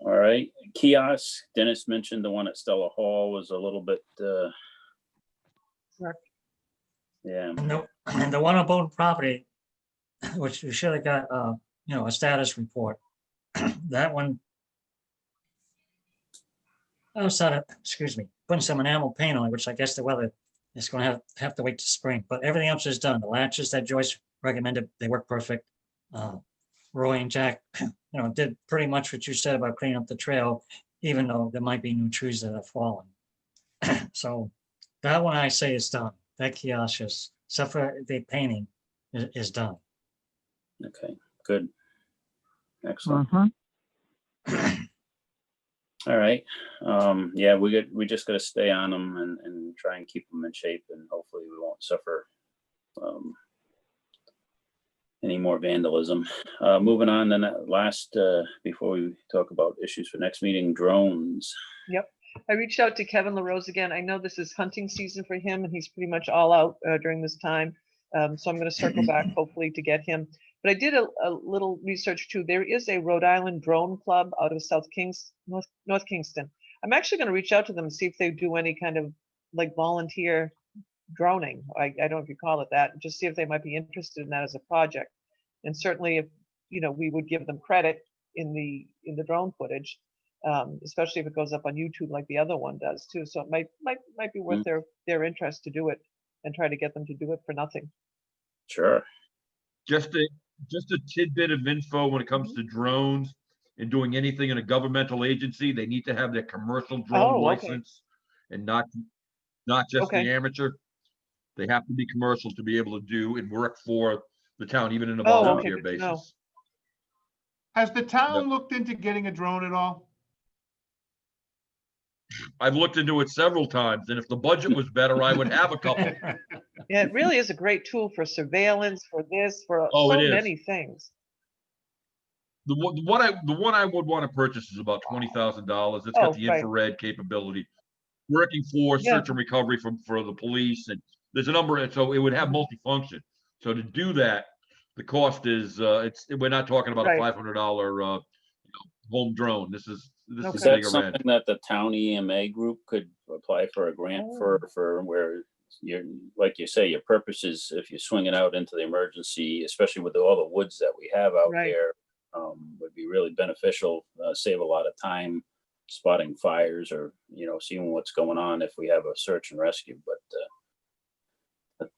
All right, kiosk. Dennis mentioned the one at Stella Hall was a little bit, Correct. yeah. And the one on Bowden property, which you should have got, a status report. That one, I was putting some enamel paint on it, which I guess the weather is going to have to wait to spring, but everything else is done. The latches that Joyce recommended, they work perfect. Roy and Jack, did pretty much what you said about cleaning up the trail, even though there might be new trees that have fallen. So that one I say is done. That kiosk is, except for the painting, is done. Okay, good. Excellent. Mhm. All right. Yeah, we just got to stay on them and try and keep them in shape, and hopefully we won't suffer any more vandalism. Moving on, then last, before we talk about issues for next meeting, drones. Yep. I reached out to Kevin LaRose again. I know this is hunting season for him and he's pretty much all out during this time. So I'm going to circle back hopefully to get him. But I did a little research too. There is a Rhode Island drone club out of North Kingston. I'm actually going to reach out to them and see if they do any kind of like volunteer droning. I don't know if you call it that. Just see if they might be interested in that as a project. And certainly if, we would give them credit in the drone footage, especially if it goes up on YouTube like the other one does too. So it might be worth their interest to do it and try to get them to do it for nothing. Sure. Just a tidbit of info when it comes to drones and doing anything in a governmental agency, they need to have their commercial drone Oh, okay. license and not just the Okay. amateur. They have to be commercial to be able to do and work for the town, even in a Oh, okay, volunteer good to know. basis. Has the town Yep. looked into getting a drone at all? I've looked into it several times, and if the budget was better, I would have a couple. Yeah, it really is a great tool for surveillance, for this, for Oh, so it is. many things. The one I would want to purchase is about $20,000. It's got Oh, the right. infrared capability, working for Yeah. search and recovery for the police, and there's a number. So it would have multifunction. So to do that, the cost is we're not talking about a Right. $500 home drone. This is Is Okay. that bigger end. something that the town EMA group could apply for a grant Oh. for where you're, like you say, your purpose is if you swing it out into the emergency, especially with all the woods that we have out Right. there, would be really beneficial, save a lot of time spotting fires or, seeing what's going on if we have a search and rescue. But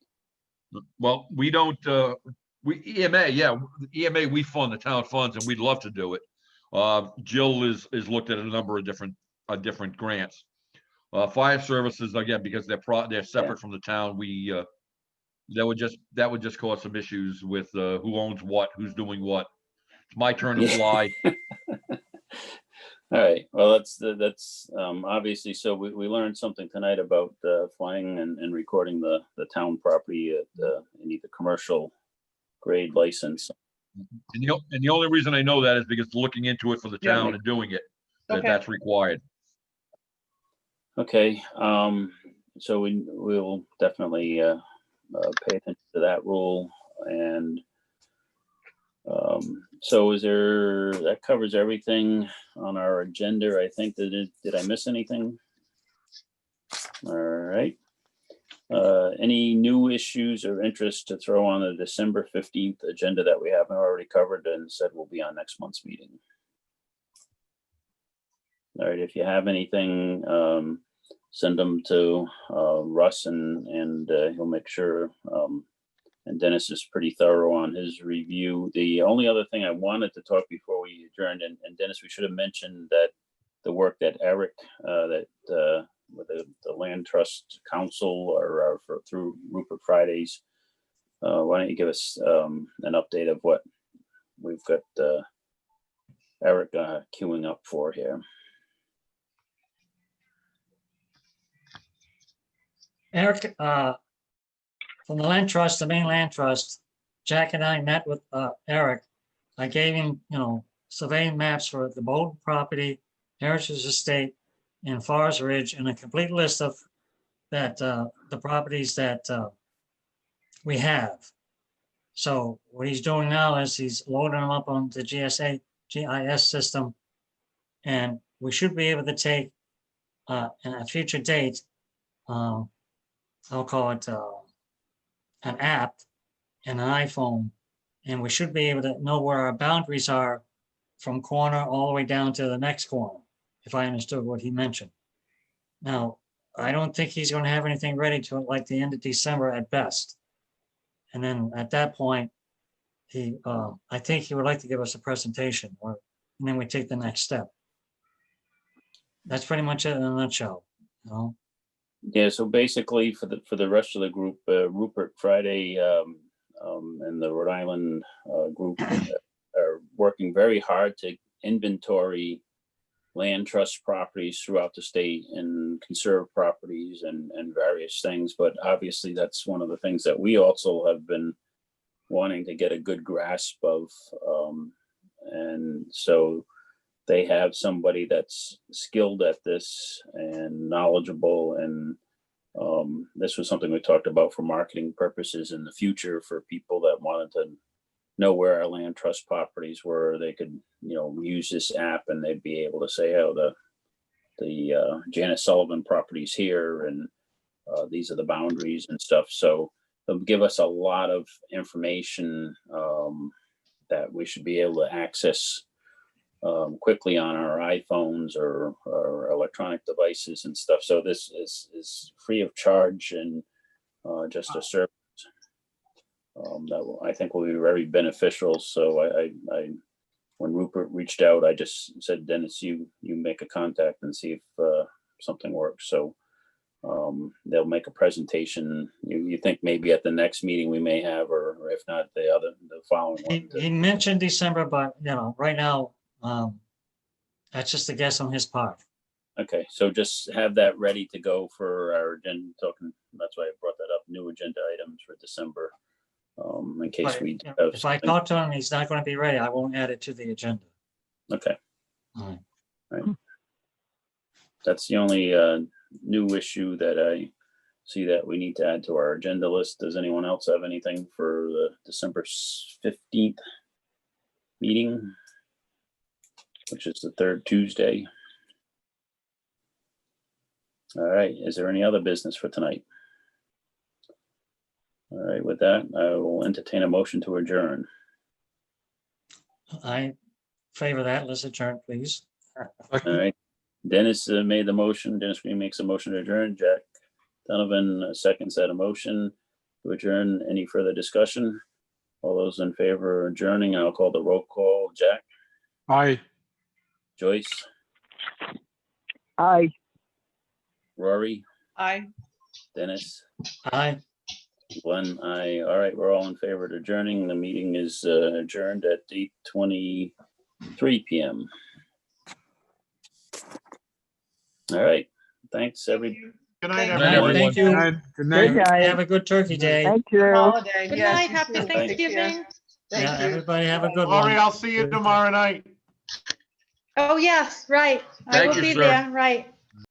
Well, we don't, EMA, we fund, the town funds, and we'd love to do it. Jill is looked at a number of different grants. Fire services, again, because they're separate from the town, that would just cause some issues with, who owns what, who's doing what. It's my turn to Yeah. fly. All right. Well, that's obviously, so we learned something tonight about flying and recording the town property at you need the commercial grade license. And the only reason I know that is because looking into it for the Yeah. town and doing it, Okay. that's required. Okay. So we'll definitely pay attention to that rule. And so that covers everything on our agenda, I think. Did I miss anything? All right. Any new issues or interest to throw on the December 15th agenda that we haven't already covered and said will be on next month's meeting? All right, if you have anything, send them to Russ and he'll make sure. And Dennis is pretty thorough on his review. The only other thing I wanted to talk before we adjourned, and Dennis, we should have mentioned that the work that Eric, with the Land Trust Council or through Rupert Fridays, why don't you give us an update of what we've got Eric queuing up for here? Eric, from the land trust, the main land trust, Jack and I met with Eric. I gave him, surveying maps for the Bolton property, Heritage Estate, and Forest Ridge, and a complete list of the properties that we have. So what he's doing now is he's loading them up on the GIS system, and we should be able to take in a future date, I'll call it an app and an iPhone, and we should be able to know where our boundaries are from corner all the way down to the next corner, if I understood what he mentioned. Now, I don't think he's going to have anything ready to like the end of December at best. And then at that point, I think he would like to give us a presentation, and then we take the next step. That's pretty much it in a nutshell. Yeah, so basically for the rest of the group, Rupert Friday and the Rhode Island group are working very hard to inventory land trust properties throughout the state and conserve properties and various things. But obviously that's one of the things that we also have been wanting to get a good grasp of. And so they have somebody that's skilled at this and knowledgeable. And this was something we talked about for marketing purposes in the future for people that wanted to know where our land trust properties were. They could, use this app and they'd be able to say, oh, the Janice Sullivan properties here, and these are the boundaries and stuff. So they'll give us a lot of information that we should be able to access quickly on our iPhones or electronic devices and stuff. So this is free of charge and just a service I think will be very beneficial. So I when Rupert reached out, I just said, Dennis, you make a contact and see if something works. So they'll make a presentation. You think maybe at the next meeting we may have, or if not, the following one. He mentioned December, but right now, that's just a guess on his part. Okay, so just have that ready to go for our agenda. That's why I brought that up. New agenda items for December, in case But, we have if I something. talk to him, he's not going to be ready. I won't add it to the agenda. Okay, All right. that's the only new issue that I see that we need to add to our agenda list. Does anyone else have anything for the December 15th meeting, which is the third Tuesday? All right, is there any other business for tonight? All right, with that, I will entertain a motion to adjourn. I favor that. Let's adjourn, please. All right, Dennis made the motion. Dennis Green makes a motion to adjourn. Jack Donovan seconds that motion to adjourn. Any further discussion? All those in favor of adjourning, I'll call the roll call. Jack, Aye. Joyce, Aye. Rory, Aye. Dennis, Aye. Glenn, aye. All right, we're all in favor of adjourning. The meeting is adjourned at 8:23 p.m. All right, thanks, everybody. Good night, Thank Night, everyone. everyone. Thank you. Good night. Good night. Good night. Have a good turkey day. Thank you. Holiday. Good Yes, night, you happy too. Take care. Thanksgiving. Thank Yeah, you. everybody have a good Lori, one. I'll see you tomorrow night. Oh, yes, right. I Thank will you, be sir. there, right.